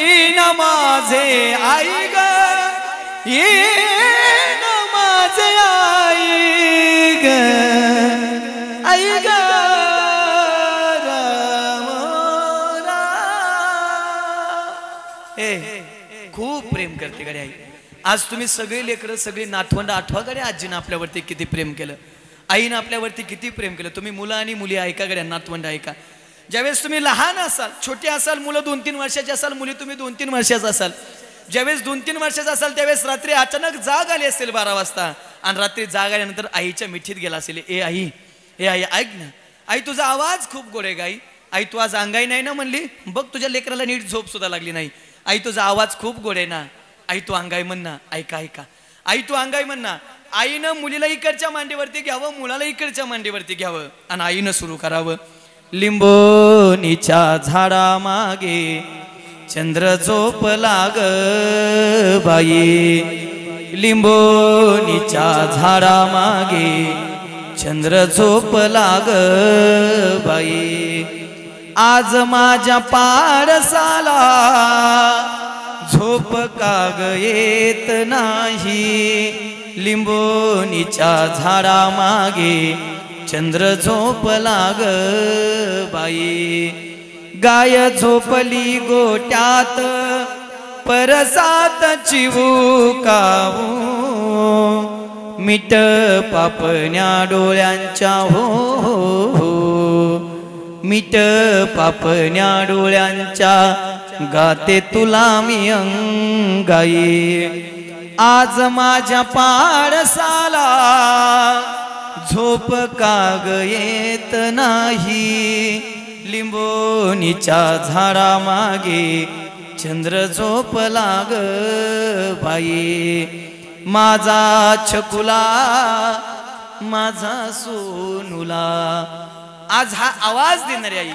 इन माझे आई ग, इन माझे आई ग, आई ग. राम राम. आज तुम्ही सगळे लेकरं सगळी नातवंड आठवा गड्या आजीनं आपल्यावरती किती प्रेम केलं, आईनं आपल्यावरती किती प्रेम केलं. तुम्ही मुलं आणि मुली ऐका गड्या, नातवंड ऐका. ज्यावेळेस तुम्ही लहान असाल, छोटे असाल, मुलं 2-3 वर्षाचे असाल, मुली तुम्ही 2-3 वर्षाचा असाल, ज्यावेळेस 2-3 वर्षाचा असाल त्यावेळेस रात्री अचानक जाग आली असेल 12 वाजता आणि रात्री जाग आल्यानंतर आईच्या मिठीत गेला असेल, ए आई ऐक ना, आई तुझा आवाज खूप गोड आहे गाई, आई तू आज अंगाई नाही ना म्हणली, बघ तुझ्या लेकराला नीट झोप सुद्धा लागली नाही, आई तुझा आवाज खूप गोड आहे ना, आई तू अंगाई म्हण ना, ऐका आई तू अंगाई म्हण ना. आईनं मुलीला इकडच्या मांडीवरती घ्यावं, मुलाला इकडच्या मांडीवरती घ्यावं आणि आईनं सुरू करावं. लिंबोनीच्या झाडा मागे चंद्र झोपला ग बाई, लिंबोनीच्या झाडा मागे चंद्र झोपला ग बाई. आज माझ्या पारसाला झोप काग येत नाही, लिंबोनीच्या झाडा मागे चंद्र झोपला ग बाई. गाय झोपली गोट्यात परसात चिवकावू, मिट पापण्या डोळ्यांच्या हो हो, मिट पापण्या डोळ्यांच्या गाते तुला मी अंगाई. आज माझ्या पारसाला झोप काग येत नाही, लिंबोनीच्या झाडा मागे चंद्र झोपला ग बाई. माझा छकुला माझा सोनुला, आज हा आवाज देणारी आई,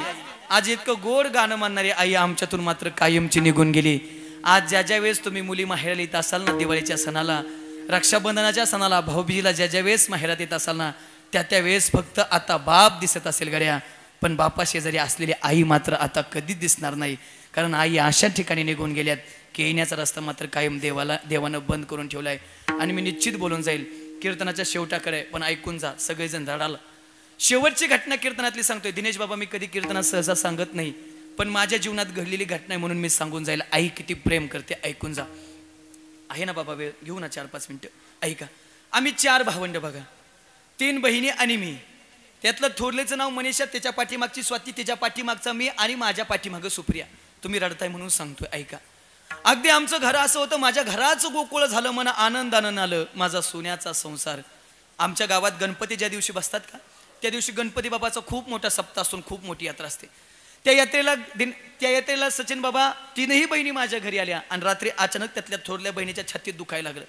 आज इतकं गोड गाणं म्हणणारी आई आमच्यातून मात्र कायमची निघून गेली. आज ज्या वेळेस तुम्ही मुली माहेराला येत असाल ना, दिवाळीच्या सणाला, रक्षाबंधनाच्या सणाला, भाऊबीजीला ज्या वेळेस माहेरात येत असाल ना, त्या वेळेस फक्त आता बाप दिसत असेल गड्या, पण बापा शेजारी असलेली आई मात्र आता कधीच दिसणार नाही. कारण आई अशा ठिकाणी निघून गेल्यात की येण्याचा रस्ता मात्र कायम देवानं बंद करून ठेवलाय. आणि मी निश्चित बोलून जाईल कीर्तनाच्या शेवटाकडे, पण ऐकून जा सगळेजण धडाला. शेवटची घटना कीर्तनातली सांगतोय. दिनेश बाबा मी कधी कीर्तनात सहसा सांगत नाही, पण माझ्या जीवनात घडलेली घटना आहे म्हणून मी सांगून जाईल. आई किती प्रेम करते ऐकून जा. आहे ना बाबा वेळ, घेऊ ना 4-5 मिनिटं, ऐका. आम्ही 4 भावंड बघा, 3 बहिणी आणि मी. त्यातलं थोरलेचं नाव मनीषा, त्याच्या पाठीमागची स्वाती, त्याच्या पाठीमागचा मी आणि माझ्या पाठीमागं सुप्रिया. तुम्ही रडताय म्हणून सांगतोय ऐका. अगदी आमचं घर असं होतं, माझ्या घराचं गोकुळ झालं, मना आनंदानं आलं माझा सोन्याचा संसार. आमच्या गावात गणपती ज्या दिवशी बसतात का, त्या दिवशी गणपती बाबाचा खूप मोठा सप्ताह असून खूप मोठी यात्रा असते. त्या यात्रेला सचिन बाबा 3ही बहिणी माझ्या घरी आल्या आणि रात्री अचानक त्यातल्या थोरल्या बहिणीच्या छातीत दुखायला लागलं.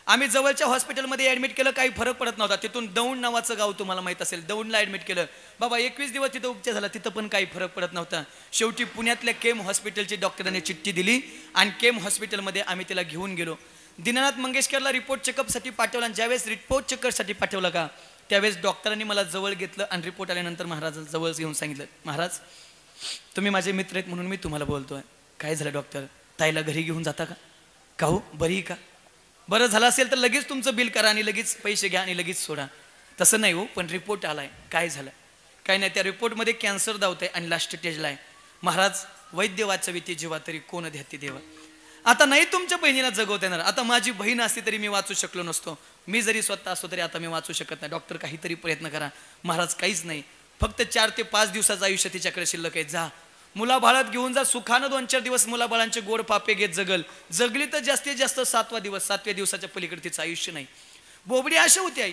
आम्ही जवळच्या हॉस्पिटलमध्ये ॲडमिट केलं, काही फरक पडत नव्हता. तिथून दौंड नावाचं गाव तुम्हाला माहीत असेल, दौंडला ॲडमिट केलं. बाबा 21 दिवस तिथं उपचार झाला, तिथं पण काही फरक पडत नव्हता. शेवटी पुण्यातल्या केम हॉस्पिटलची डॉक्टरांनी चिठ्ठी दिली आणि केम हॉस्पिटलमध्ये आम्ही तिला घेऊन गेलो. दीनानाथ मंगेशकरला रिपोर्ट चेकअपसाठी पाठवला आणि ज्यावेळेस रिपोर्ट चेकअपसाठी पाठवला का, त्यावेळेस डॉक्टरांनी मला जवळ घेतलं आणि रिपोर्ट आल्यानंतर महाराज जवळ घेऊन सांगितलं, महाराज तुम्ही माझे मित्र आहेत म्हणून मी तुम्हाला बोलतोय. काय झालं डॉक्टर, ताईला घरी घेऊन जाता का? का हो, बरी का? बरं झालं असेल तर लगेच तुमचं बिल करा आणि लगेच पैसे घ्या आणि लगेच सोडा. तसं नाही हो, पण रिपोर्ट आलाय. काय झालं? काय नाही, त्या रिपोर्टमध्ये कॅन्सर दावतंय आणि लास्ट स्टेजला आहे. महाराज वैद्य वाचवी ती जीवा तरी कोण ध्याती देवा. आता नाही तुमच्या बहिणीला जगवता येणार. आता माझी बहीण असती तरी मी वाचू शकलो नसतो, मी जरी स्वतः असतो तरी आता मी वाचू शकत नाही. डॉक्टर काहीतरी प्रयत्न करा. महाराज काहीच नाही, फक्त 4 ते 5 दिवसाचं आयुष्य तिच्याकडे शिल्लक आहे. जा मुलाबाळात घेऊन जा, सुखानं 2-4 दिवस मुलाबाळांचे गोड पापे घेत जगली तर जास्तीत जास्त 7वा दिवस, 7व्या दिवसाच्या पलीकडे तिचं आयुष्य नाही. बोबडी अशी होती आई.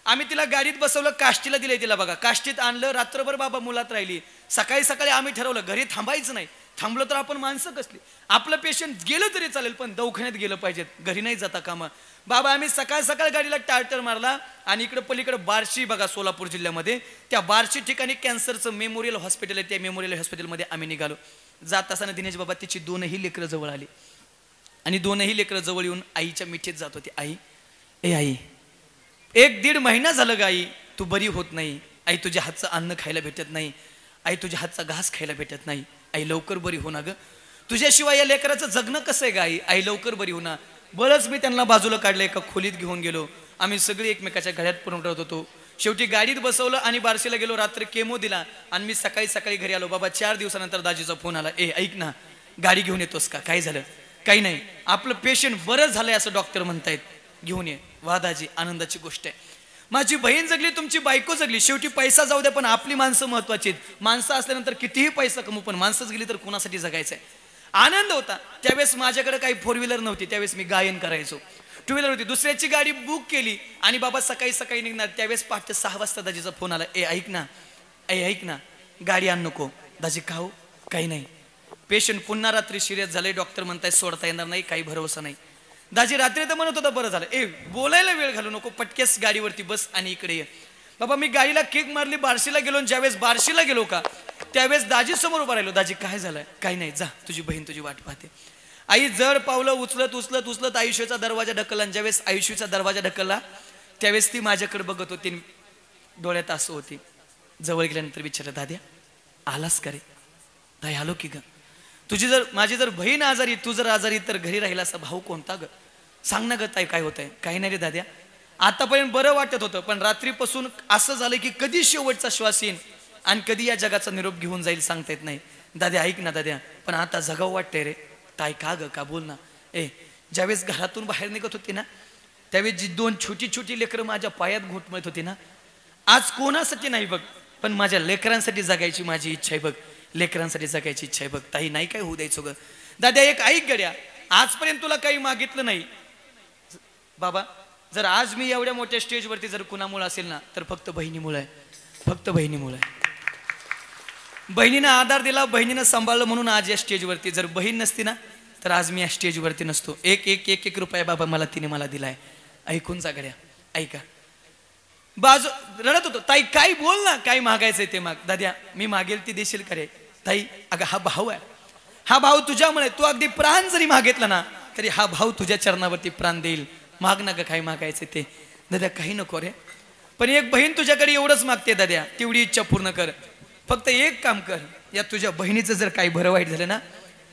आम्ही तिला गाडीत बसवलं, काष्टीला दिलंय तिला बघा, काष्टीत आणलं, रात्रभर बाबा मुलात राहिली. सकाळी आम्ही ठरवलं घरी थांबायचं नाही, थांबलो तर आपण माणसं कसली, आपलं पेशंट गेलं तरी चालेल पण दवाखान्यात गेलं पाहिजेत, घरी नाही जाता कामा. बाबा आम्ही सकाळ गाडीला टार्टर मारला आणि इकडे पलीकडे बार्शी बघा सोलापूर जिल्ह्यामध्ये, त्या बार्शी ठिकाणी कॅन्सरचं मेमोरियल हॉस्पिटल आहे, त्या मेमोरियल हॉस्पिटलमध्ये आम्ही निघालो. जात असताना दिनेश बाबा तिची 2ही लेकरं जवळ आली आणि 2ही लेकरं जवळ येऊन आईच्या मिठीत जात होती. आई, ए आई, 1-1.5 महिना झालं ग आई, तू बरी होत नाही. आई तुझ्या हातचं अन्न खायला भेटत नाही, आई तुझ्या हातचा घास खायला भेटत नाही. आई लवकर बरी हो ना ग, तुझ्याशिवाय या लेकराचं जगणं कसं आहे ग आई, आई लवकर बरी हो ना. बरंच मी त्यांना बाजूला काढलं, एका खोलीत घेऊन गेलो. आम्ही सगळे एकमेकाच्या घरात पडून राहत होतो. शेवटी गाडीत बसवलं आणि बार्शीला गेलो, रात्री केमो दिला आणि मी सकाळी घरी आलो. बाबा 4 दिवसानंतर दाजीचा फोन आला, ए ऐक ना, गाडी घेऊन येतोस का? काय झालं? काही नाही, आपलं पेशंट बरं झालंय असं डॉक्टर म्हणतायत, घेऊन ये. वादाजी आनंदाची गोष्ट आहे. माझी बहीण जगली, तुमची बायको जगली, शेवटी पैसा जाऊ द्या पण आपली माणसं महत्वाची आहेत. माणसं असल्यानंतर कितीही पैसा कमवू पण माणसंच गेली तर कोणासाठी जगायचंय. आनंद होता. त्यावेळेस माझ्याकडे काही 4 व्हीलर नव्हती, त्यावेळेस मी गायन करायचो. 2 व्हीलर होती, दुसऱ्याची गाडी बुक केली आणि बाबा सकाळी सकाळी निघणार. त्यावेळेस पहाटे 6 वाजता दाजीचा फोन आला, ऐक ना गाडी आण नको. दाजी का हो? काही नाही, पेशंट पुन्हा रात्री सिरियस झाले, डॉक्टर म्हणताय सोडता येणार नाही, काही भरोसा नाही. दाजी रात्री तर म्हणत होता बरं झालं, बोलायला वेळ घालू नको, पटकेस गाडीवरती बस आणि इकडे ये. बाबा मी गाडीला किक मारली, बार्शीला गेलो. ज्यावेळेस बार्शीला गेलो का त्यावेळेस दाजी समोर उभा राहिलो. दाजी काय झालंय? काही नाही, जा तुझी बहीण तुझी वाट पाहते. आई जड पावलं उचलत उचलत उचलत आयुष्याचा दरवाजा ढकलला. ज्यावेळेस आयुष्याचा दरवाजा ढकलला त्यावेळेस ती माझ्याकडे बघत होती, डोळ्यात असं होती. जवळ गेल्यानंतर विचारलं, दाद्या आलास का रे? ताई आलो की ग. माझी जर बहीण आजारी, तू जर आजारी तर घरी राहिला असा भाऊ कोणता ग? सांग ना ग ताई काय होतंय? काही नाही रे दाद्या, आतापर्यंत बरं वाटत होतं पण रात्रीपासून असं झालं की कधी शेवटचा श्वास येईल आणि कधी या जगाचा निरोप घेऊन जाईल सांगता येत नाही. दाद्या ऐक ना दाद्या, पण आता जगावं वाटतंय रे. ताई का ग, का बोल ना. ज्यावेळेस घरातून बाहेर निघत होती ना त्यावेळेस जी 2 छोटी छोटी लेकरं माझ्या पायात घोटमळत होती ना, आज कोणासाठी नाही बघ पण माझ्या लेकरांसाठी जगायची माझी इच्छा आहे बघ. लेकरांसाठी जगायची इच्छा आहे बघ. ताई नाही काय होऊ द्यायचो ग. दाद्या एक ऐक गड्या, आजपर्यंत तुला काही मागितलं नाही बाबा. जर आज मी एवढ्या मोठ्या स्टेजवरती जर कुणामुळे असेल ना तर फक्त बहिणीमुळे आहे, फक्त बहिणीमुळे आहे. बहिणीनं आधार दिला, बहिणीनं सांभाळलं म्हणून आज या स्टेजवरती. जर बहीण नसती ना तर आज मी या स्टेजवरती नसतो. एक रुपया बाबा मला तिने मला दिलाय. ऐकून जा गड्या, ऐका. बाजू रडत होतो, ताई काय बोल ना, काय मागायचंय ते माग. दाद्या मी मागेल ती देशील का रे? ताई अगं हा भाऊ आहे, हा भाऊ तुझ्यामुळे, तू अगदी प्राण जरी मागितला ना तरी हा भाऊ तुझ्या चरणावरती प्राण देईल. माग ना ग काय मागायचं ते. दाद्या काही नको रे, पण एक बहीण तुझ्याकडे एवढंच मागते दाद्या, तेवढी इच्छा पूर्ण कर. फक्त एक काम कर, या तुझ्या बहिणीचं जर काही बरं वाईट झालं ना,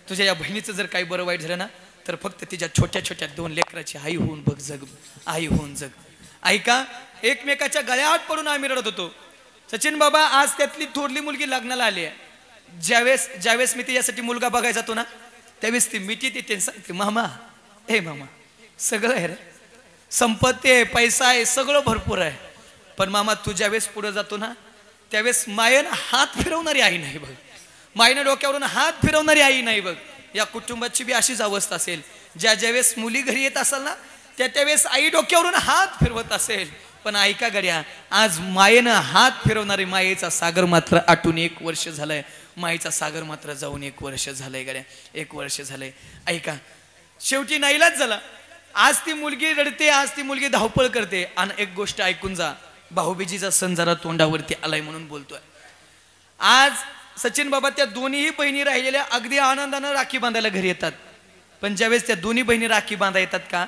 तुझ्या या बहिणीचं जर काही बरं वाईट झालं ना तर फक्त तिच्या छोट्या छोट्या 2 लेकराची आई होऊन बघ जग, आई होऊन जग. ऐका, एकमेकाच्या गळ्यात पडून आम्ही रडत होतो. सचिन बाबा आज त्यातली थोरली मुलगी लग्नाला आली आहे. ज्यावेळेस मी तिच्यासाठी मुलगा बघायला जातो ना त्यावेळेस ती मिठी तिथे सांगते, मामा मामा सगळं आहे रे, संपत्ती आहे, पैसा आहे, सगळं भरपूर आहे, पण मामा तू ज्यावेळेस पुढे जातो ना त्यावेळेस मायेनं हात फिरवणारी आई नाही बघ. मायेनं डोक्यावरून हात फिरवणारी आई नाही बघ. या कुटुंबाची बी अशीच अवस्था असेल. ज्यावेळेस मुली घरी येत असेल ना त्यावेळेस आई डोक्यावरून हात फिरवत असेल. पण ऐका गड्या, आज मायेनं हात फिरवणारी मायेचा सागर मात्र आटून 1 वर्ष झालंय. मायेचा सागर मात्र जाऊन 1 वर्ष झालंय गड्या, 1 वर्ष झालंय. ऐका, शेवटी नाईलाज झाला. आज ती मुलगी रडते, आज ती मुलगी धावपळ करते. आणि एक गोष्ट ऐकून जा, भाऊबीजीचा सण जरा तोंडावरती आलाय म्हणून बोलतोय. आज सचिन बाबा त्या दोन्ही बहिणी राहिलेल्या अगदी आनंदानं राखी बांधायला घरी येतात. पण ज्यावेळेस त्या दोन्ही बहिणी राखी बांधा येतात का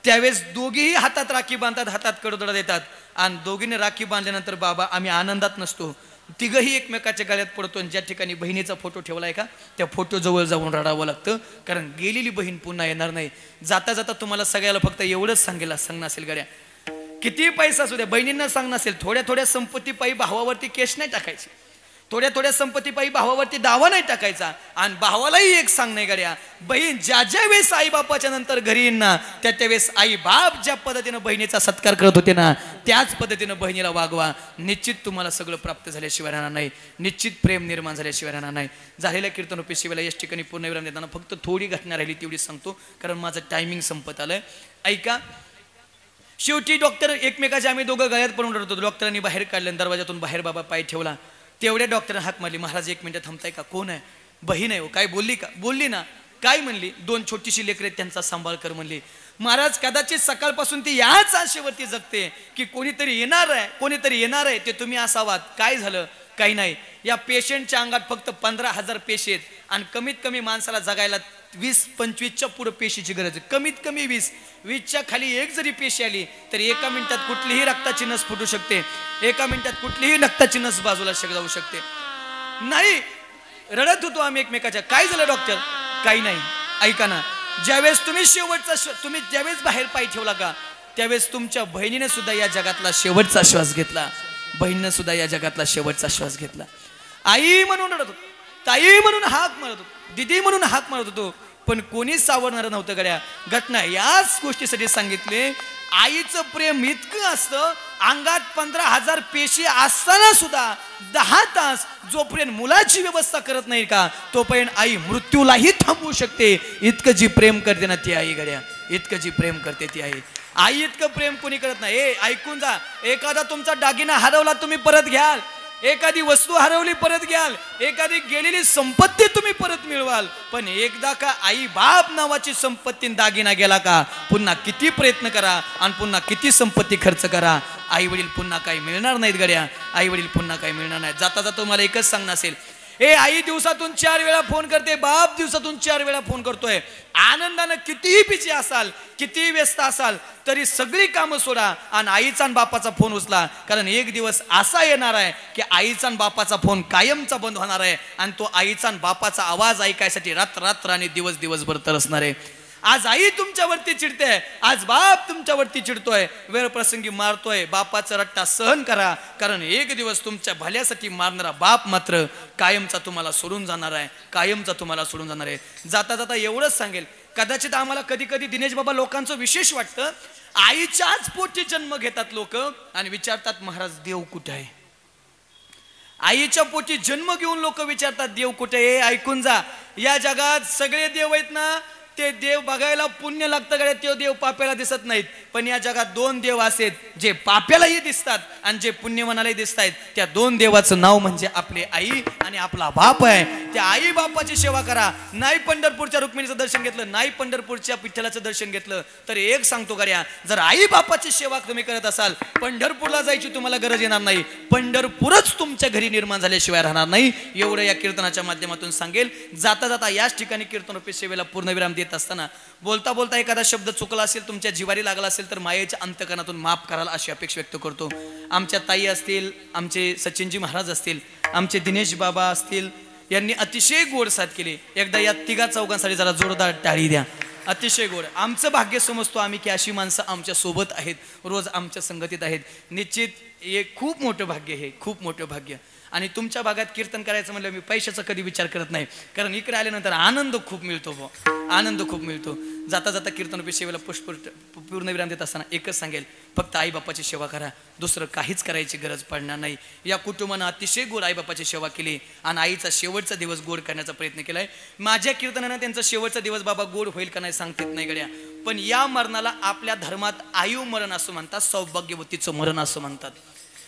त्यावेळेस दोघीही हातात राखी बांधतात, हातात कडदोडा देतात. आणि दोघीने राखी बांधल्यानंतर बाबा आम्ही आनंदात नसतो, तिघही एकमेकाच्या गळ्यात पडतो. आणि ज्या ठिकाणी बहिणीचा फोटो ठेवलाय का त्या फोटो जवळ जाऊन रडावं लागतं, कारण गेलेली बहीण पुन्हा येणार नाही. जाता जाता तुम्हाला सगळ्याला फक्त एवढंच सांगणं असेल गड्या, किती पैसा असू द्या बहिणींना सांगणं असेल, थोड्या थोड्या संपत्तीपायी भावावरती केस नाही टाकायची, थोड्या थोड्या संपत्तीपायी भावावरती दावा नाही टाकायचा. आणि भावालाही एक सांग नाही गड्या, बहीण ज्या वेळेस आई बापाच्या नंतर घरी येईन ना त्यावेळेस आई बाप ज्या पद्धतीनं बहिणीचा सत्कार करत होते ना त्याच पद्धतीनं बहिणीला वागवा. निश्चित तुम्हाला सगळं प्राप्त झाल्याशिवाय राहणार नाही, निश्चित प्रेम निर्माण झाल्याशिवाय राहणार नाही. झालेल्या कीर्तनोपी शिवायला याच ठिकाणी पूर्णविराम देताना फक्त थोडी घटना राहिली तेवढी सांगतो, कारण माझं टायमिंग संपत आलंय. ऐका, शेवटी डॉक्टर एकमेकाच्या आम्ही दोघं गळ्यात पडून रडत होतो. डॉक्टरांनी बाहेर काढलं, दरवाजातून बाहेर बाबा पाय ठेवला. तेवढ्या डॉक्टरने हाक मारली, महाराज 1 मिनिट थांबताय का? कोण आहे? बहीण आहे. काय बोलली का? बोलली ना. काय म्हणली? 2 छोटीशी लेकरे त्यांचा सांभाळ कर म्हणली. महाराज कदाचित सकाळपासून ती याच आशेवरती जगते की कोणीतरी येणार आहे ते तुम्ही असावात. काय झालं? काही नाही. या पेशंटच्या अंगात फक्त 15,000 पेशी आहेत आणि कमीत कमी माणसाला जगायला 20-25च्या पुढे पेशीची गरज आहे. कमीत कमी 20च्या खाली एक जरी पेशी आली तर एका मिनिटात कुठलीही रक्ताची नस फुटू शकते, एका मिनिटात कुठलीही रक्ताची नस बाजूला जाऊ शकते. नाही, रडत होतो आम्ही एकमेकाच्या. काय झालं डॉक्टर? काही नाही. ऐका ना, ज्यावेळेस तुम्ही ज्यावेळेस बाहेर पाय ठेवला का त्यावेळेस तुमच्या बहिणीने सुद्धा या जगातला शेवटचा श्वास घेतला. बहिणीने सुद्धा या जगातला शेवटचा श्वास घेतला. आई म्हणून रडत होतो, ताई म्हणून हाक मारत होतो, दिदी म्हणून हाक मारत होतो. पण कोणीच सावरणार नव्हतं गड्या. घटना याच गोष्टीसाठी सांगितले. आईचं प्रेम इतकं असतं, अंगात 15,000 पेशी असताना सुद्धा 10 तास जोपर्यंत मुलाची व्यवस्था करत नाही का तोपर्यंत आई मृत्यूलाही थांबवू शकते. इतकं जी प्रेम करते ना ती आई गड्या, इतकं जी प्रेम करते ती आई. आई इतकं प्रेम कोणी करत नाही. ऐकून जा, एखादा तुमचा दागिना हरवला तुम्ही परत घ्याल, एखादी वस्तू हरवली परत घ्याल, एखादी गेलेली संपत्ती तुम्ही परत मिळवाल, पण एकदा का आई बाप नावाची संपत्ती दागिना गेला का पुन्हा किती प्रयत्न करा आणि पुन्हा किती संपत्ती खर्च करा, आई वडील पुन्हा काही मिळणार नाहीत गड्या. आई वडील पुन्हा काही मिळणार नाही. जाता जाता तुम्हाला एकच सांगणं असेल, आई दिवसातून 4 वेळा फोन करते, बाप दिवसातून 4 वेळा फोन करतोय. आनंदानं कितीही बिझी असाल, कितीही व्यस्त असाल तरी सगळी कामं सोडा आणि आईचा आणि बापाचा फोन उचला. कारण एक दिवस असा येणार आहे की आईचा आणि बापाचा फोन कायमचा बंद होणार आहे आणि तो आईचा आणि बापाचा आवाज ऐकायसाठी रात्र आणि दिवसभर तरसणार आहे. आज आई तुमच्यावरती चिडते, आज बाप तुमच्यावरती चिडतोय, वेळ प्रसंगी मारतोय. बापाचा रट्टा सहन करा, कारण एक दिवस तुमच्या भल्यासाठी मारणारा बाप मात्र कायमचा तुम्हाला सोडून जाणार आहे, कायमचा तुम्हाला सोडून जाणार आहे. जाता जाता एवढंच सांगेल, कदाचित आम्हाला कधी कधी दिनेश बाबा लोकांचं विशेष वाटतं, आईच्याच पोटी जन्म घेतात लोक आणि विचारतात महाराज देव कुठे आहे. आईच्या पोटी जन्म घेऊन लोक विचारतात देव कुठे आहे. ऐकून जा, या जगात सगळे देव आहेत ना, ते देव बघायला पुण्य लागतं गड्या, ते देव पाप्याला दिसत नाहीत. पण या जगात 2 देव असेत जे पाप्यालाही दिसतात आणि जे पुण्यवानालाही दिसत आहेत. त्या 2 देवाचं नाव म्हणजे आपली आई आणि आपला बाप आहे. त्या आई बापाची सेवा करा. नाही पंढरपूरच्या रुक्मिणीचं दर्शन घेतलं, नाही पंढरपूरच्या विठ्ठलाचं दर्शन घेतलं तर एक सांगतो गड्या, जर आई बापाची सेवा तुम्ही करत असाल, पंढरपूरला जायची तुम्हाला गरज येणार नाही, पंढरपूरच तुमच्या घरी निर्माण झाल्याशिवाय राहणार नाही. एवढं या कीर्तनाच्या माध्यमातून सांगेल. जाता जाता याच ठिकाणी कीर्तनोपी सेवेला पूर्णविराम देत असताना बोलता बोलता एखादा शब्द चुकला असेल, तुमच्या जिवारी लागला असेल तर मायेच्या अंतकरणातून माफ कराल अशी अपेक्षा व्यक्त करतो. आमच्या ताई असतील, आमचे सचिनजी महाराज असतील, आमचे दिनेश बाबा असतील, यांनी अतिशय गोड साथ केली. एकदा या 3 चौघांसाठी जरा जोरदार टाळी द्या. अतिशय गोड. आमचं भाग्य समजतो आम्ही की अशी माणसं आमच्या सोबत आहेत, रोज आमच्या संगतीत आहेत. निश्चित हे खूप मोठं भाग्य, हे खूप मोठं भाग्य. आणि तुमच्या भागात कीर्तन करायचं म्हणलं मी पैशाचा कधी विचार करत नाही, कारण इकडे आल्यानंतर आनंद खूप मिळतो, आनंद खूप मिळतो. जाता जाता कीर्तनोपी सेवेला पूर्णविराम देत असताना एकच सांगेल, फक्त आईबापाची सेवा करा, दुसरं काहीच करायची गरज पडणार नाही. या कुटुंबानं अतिशय गोड आईबापाची सेवा केली आणि आईचा शेवटचा दिवस गोड करण्याचा प्रयत्न केलाय. माझ्या कीर्तनानं त्यांचा शेवटचा दिवस बाबा गोड होईल का नाही सांगता येत नाही गड्या, पण या मरणाला आपल्या धर्मात आयु मरण असं म्हणतात, सौभाग्यवतीचं मरण असं म्हणतात.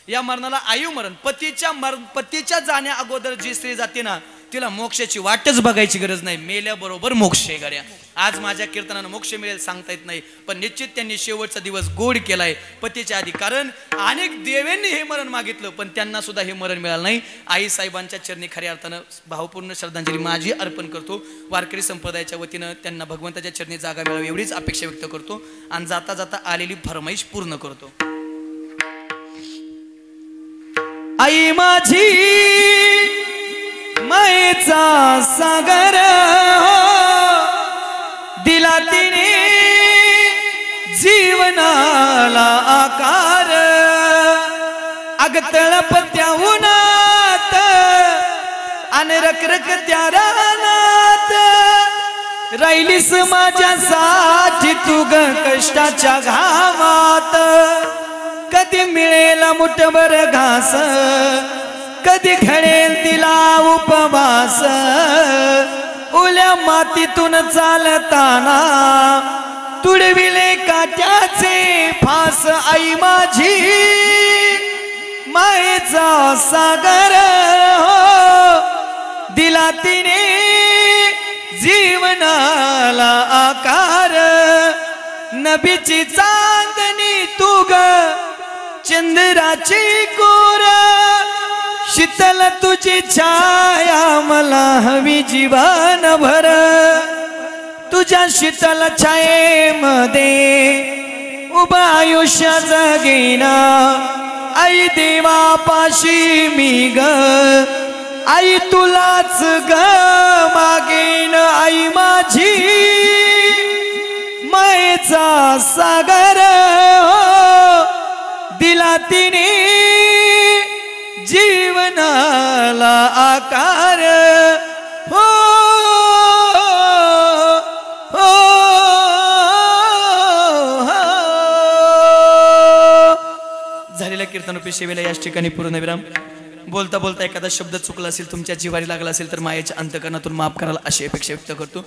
या मरणाला आयु मरण. पतीच्या जाण्या अगोदर जी स्त्री जाते ना तिला मोक्षाची वाटच बघायची गरज नाही, मेल्याबरोबर मोक्ष आहे गड्या. आज माझ्या कीर्तनानं मोक्ष मिळेल सांगता येत नाही, पण निश्चित त्यांनी शेवटचा दिवस गोड केलाय पतीच्या आधी. कारण अनेक देवांनी हे मरण मागितलं पण त्यांना सुद्धा हे मरण मिळालं नाही. आई साहेबांच्या चरणी खऱ्या अर्थानं भावपूर्ण श्रद्धांजली माझी अर्पण करतो. वारकरी संप्रदायाच्या वतीनं त्यांना भगवंताच्या चरणी जागा मिळावी एवढीच अपेक्षा व्यक्त करतो आणि जाता जाता आलेली फरमाईश पूर्ण करतो. आई माझी मायेचा सागर दिला तिने जीवनाला आकार. अग तळपत्या उन्हात आणि रखरख त्या रानात राहिलीस माझ्यासाठी तू ग कष्टाच्या घामात. कधी मिळेल मुठभर घास, कधी घडेल तिला उपवास. ओल्या मातीतून चालताना तुडविले काट्याचे फास. आई माझी मायेचा सागर दिला तिने जीवनाला आकार. नबीची चांदणी तू ग चंद्राची कोर. शीतल तुझी छाया मला हवी जीवन भर. तुझ्या शीतल छायेमध्ये उभं आयुष्य जगेना. आई देवापाशी मी ग आई तुलाच ग मागेन. आई माझी मायेचा सागर दिला तिने जीवनाला आकार. हो कीर्तनरूपी सेवेला याच ठिकाणी पूर्णविराम. बोलता बोलता एखादा शब्द चुकला असेल, तुमच्या जिवारी लागला असेल तर मायेच्या अंतकरणातून माफ करायला अशी अपेक्षा व्यक्त करतो.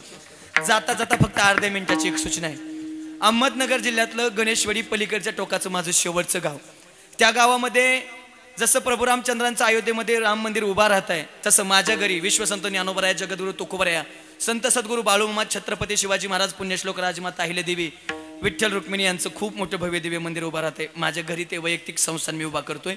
जाता जाता फक्त अर्ध्या मिनिटाची एक सूचना आहे. अहमदनगर जिल्ह्यातलं गणेशवाडी पलीकडच्या टोकाचं माझं शेवटचं गाव. त्या गावामध्ये जसं प्रभू रामचंद्रांचं अयोध्येमध्ये राम मंदिर उभा राहत आहे, तसं माझ्या घरी विश्वसंत ज्ञानोबराया, जगद्गुरू तुकोबराया, संत सद्गुरू बाळूमामा, छत्रपती शिवाजी महाराज, पुण्यश्लोक राजमाता अहिल्यादेवी, विठ्ठल रुक्मिणी यांचं खूप मोठं भव्य दिव्य मंदिर उभा राहते. माझ्या घरी ते वैयक्तिक संस्थान मी उभा करतोय.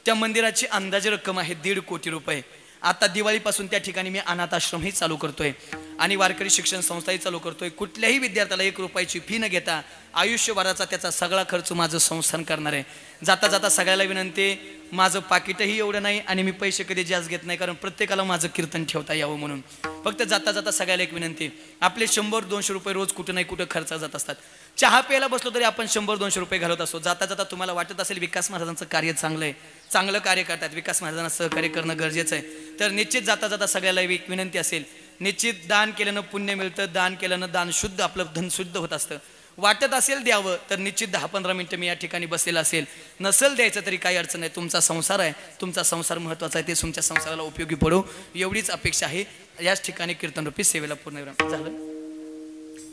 त्या मंदिराची अंदाजे रक्कम आहे 1.5 कोटी रुपये. आता दिवाळीपासून त्या ठिकाणी मी अनाथ आश्रमही चालू करतोय आणि वारकरी शिक्षण संस्थाही चालू करतोय. कुठल्याही विद्यार्थ्याला 1 रुपयाची फी न घेता आयुष्यभराचा त्याचा सगळा खर्च माझं संस्थान करणार आहे. जाता जाता सगळ्याला विनंती, माझं पाकिटही एवढं नाही आणि मी पैसे कधी जास्त घेत नाही, कारण प्रत्येकाला माझं कीर्तन ठेवता यावं म्हणून. फक्त जाता जाता सगळ्याला एक विनंती, आपले 100-200 रुपये रोज कुठं नाही कुठं खर्च जात असतात. चहा प्यायला बसलो तरी आपण 100-200 रुपये घालत असतो. जाता जाता तुम्हाला वाटत असेल विकास महाराजांचं कार्य चांगलं आहे, चांगलं कार्य करतात, विकास महाराजांना सहकार्य करणं गरजेचं आहे, तर निश्चित जाता जाता सगळ्याला एक विनंती असेल, निश्चित दान केल्यानं पुण्य मिळतं, दान केल्यानं दान शुद्ध, आपलं धन शुद्ध होत असतं. वाटत असेल द्यावं तर निश्चित 10-15 मिनिटं मी या ठिकाणी बसलेला असेल. नसेल द्यायचं तरी काही अडचण नाही, तुमचा संसार आहे, तुमचा संसार महत्त्वाचा आहे, ते तुमच्या संसाराला उपयोगी पडो एवढीच अपेक्षा आहे. याच ठिकाणी कीर्तनरूपी सेवेला पूर्ण झालं.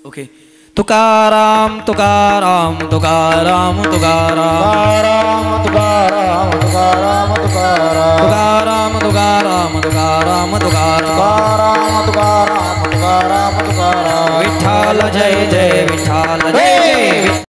ओके. तुकाराम तुकाराम तुकाराम तुकाराम
तुकाराम तुकाराम तुकाराम
तुकाराम तुकाराम तुकाराम तुकाराम
तुकाराम तुकाराम तुकाराम तुकाराम
विठ्ठल जय जय विठ्ठल जय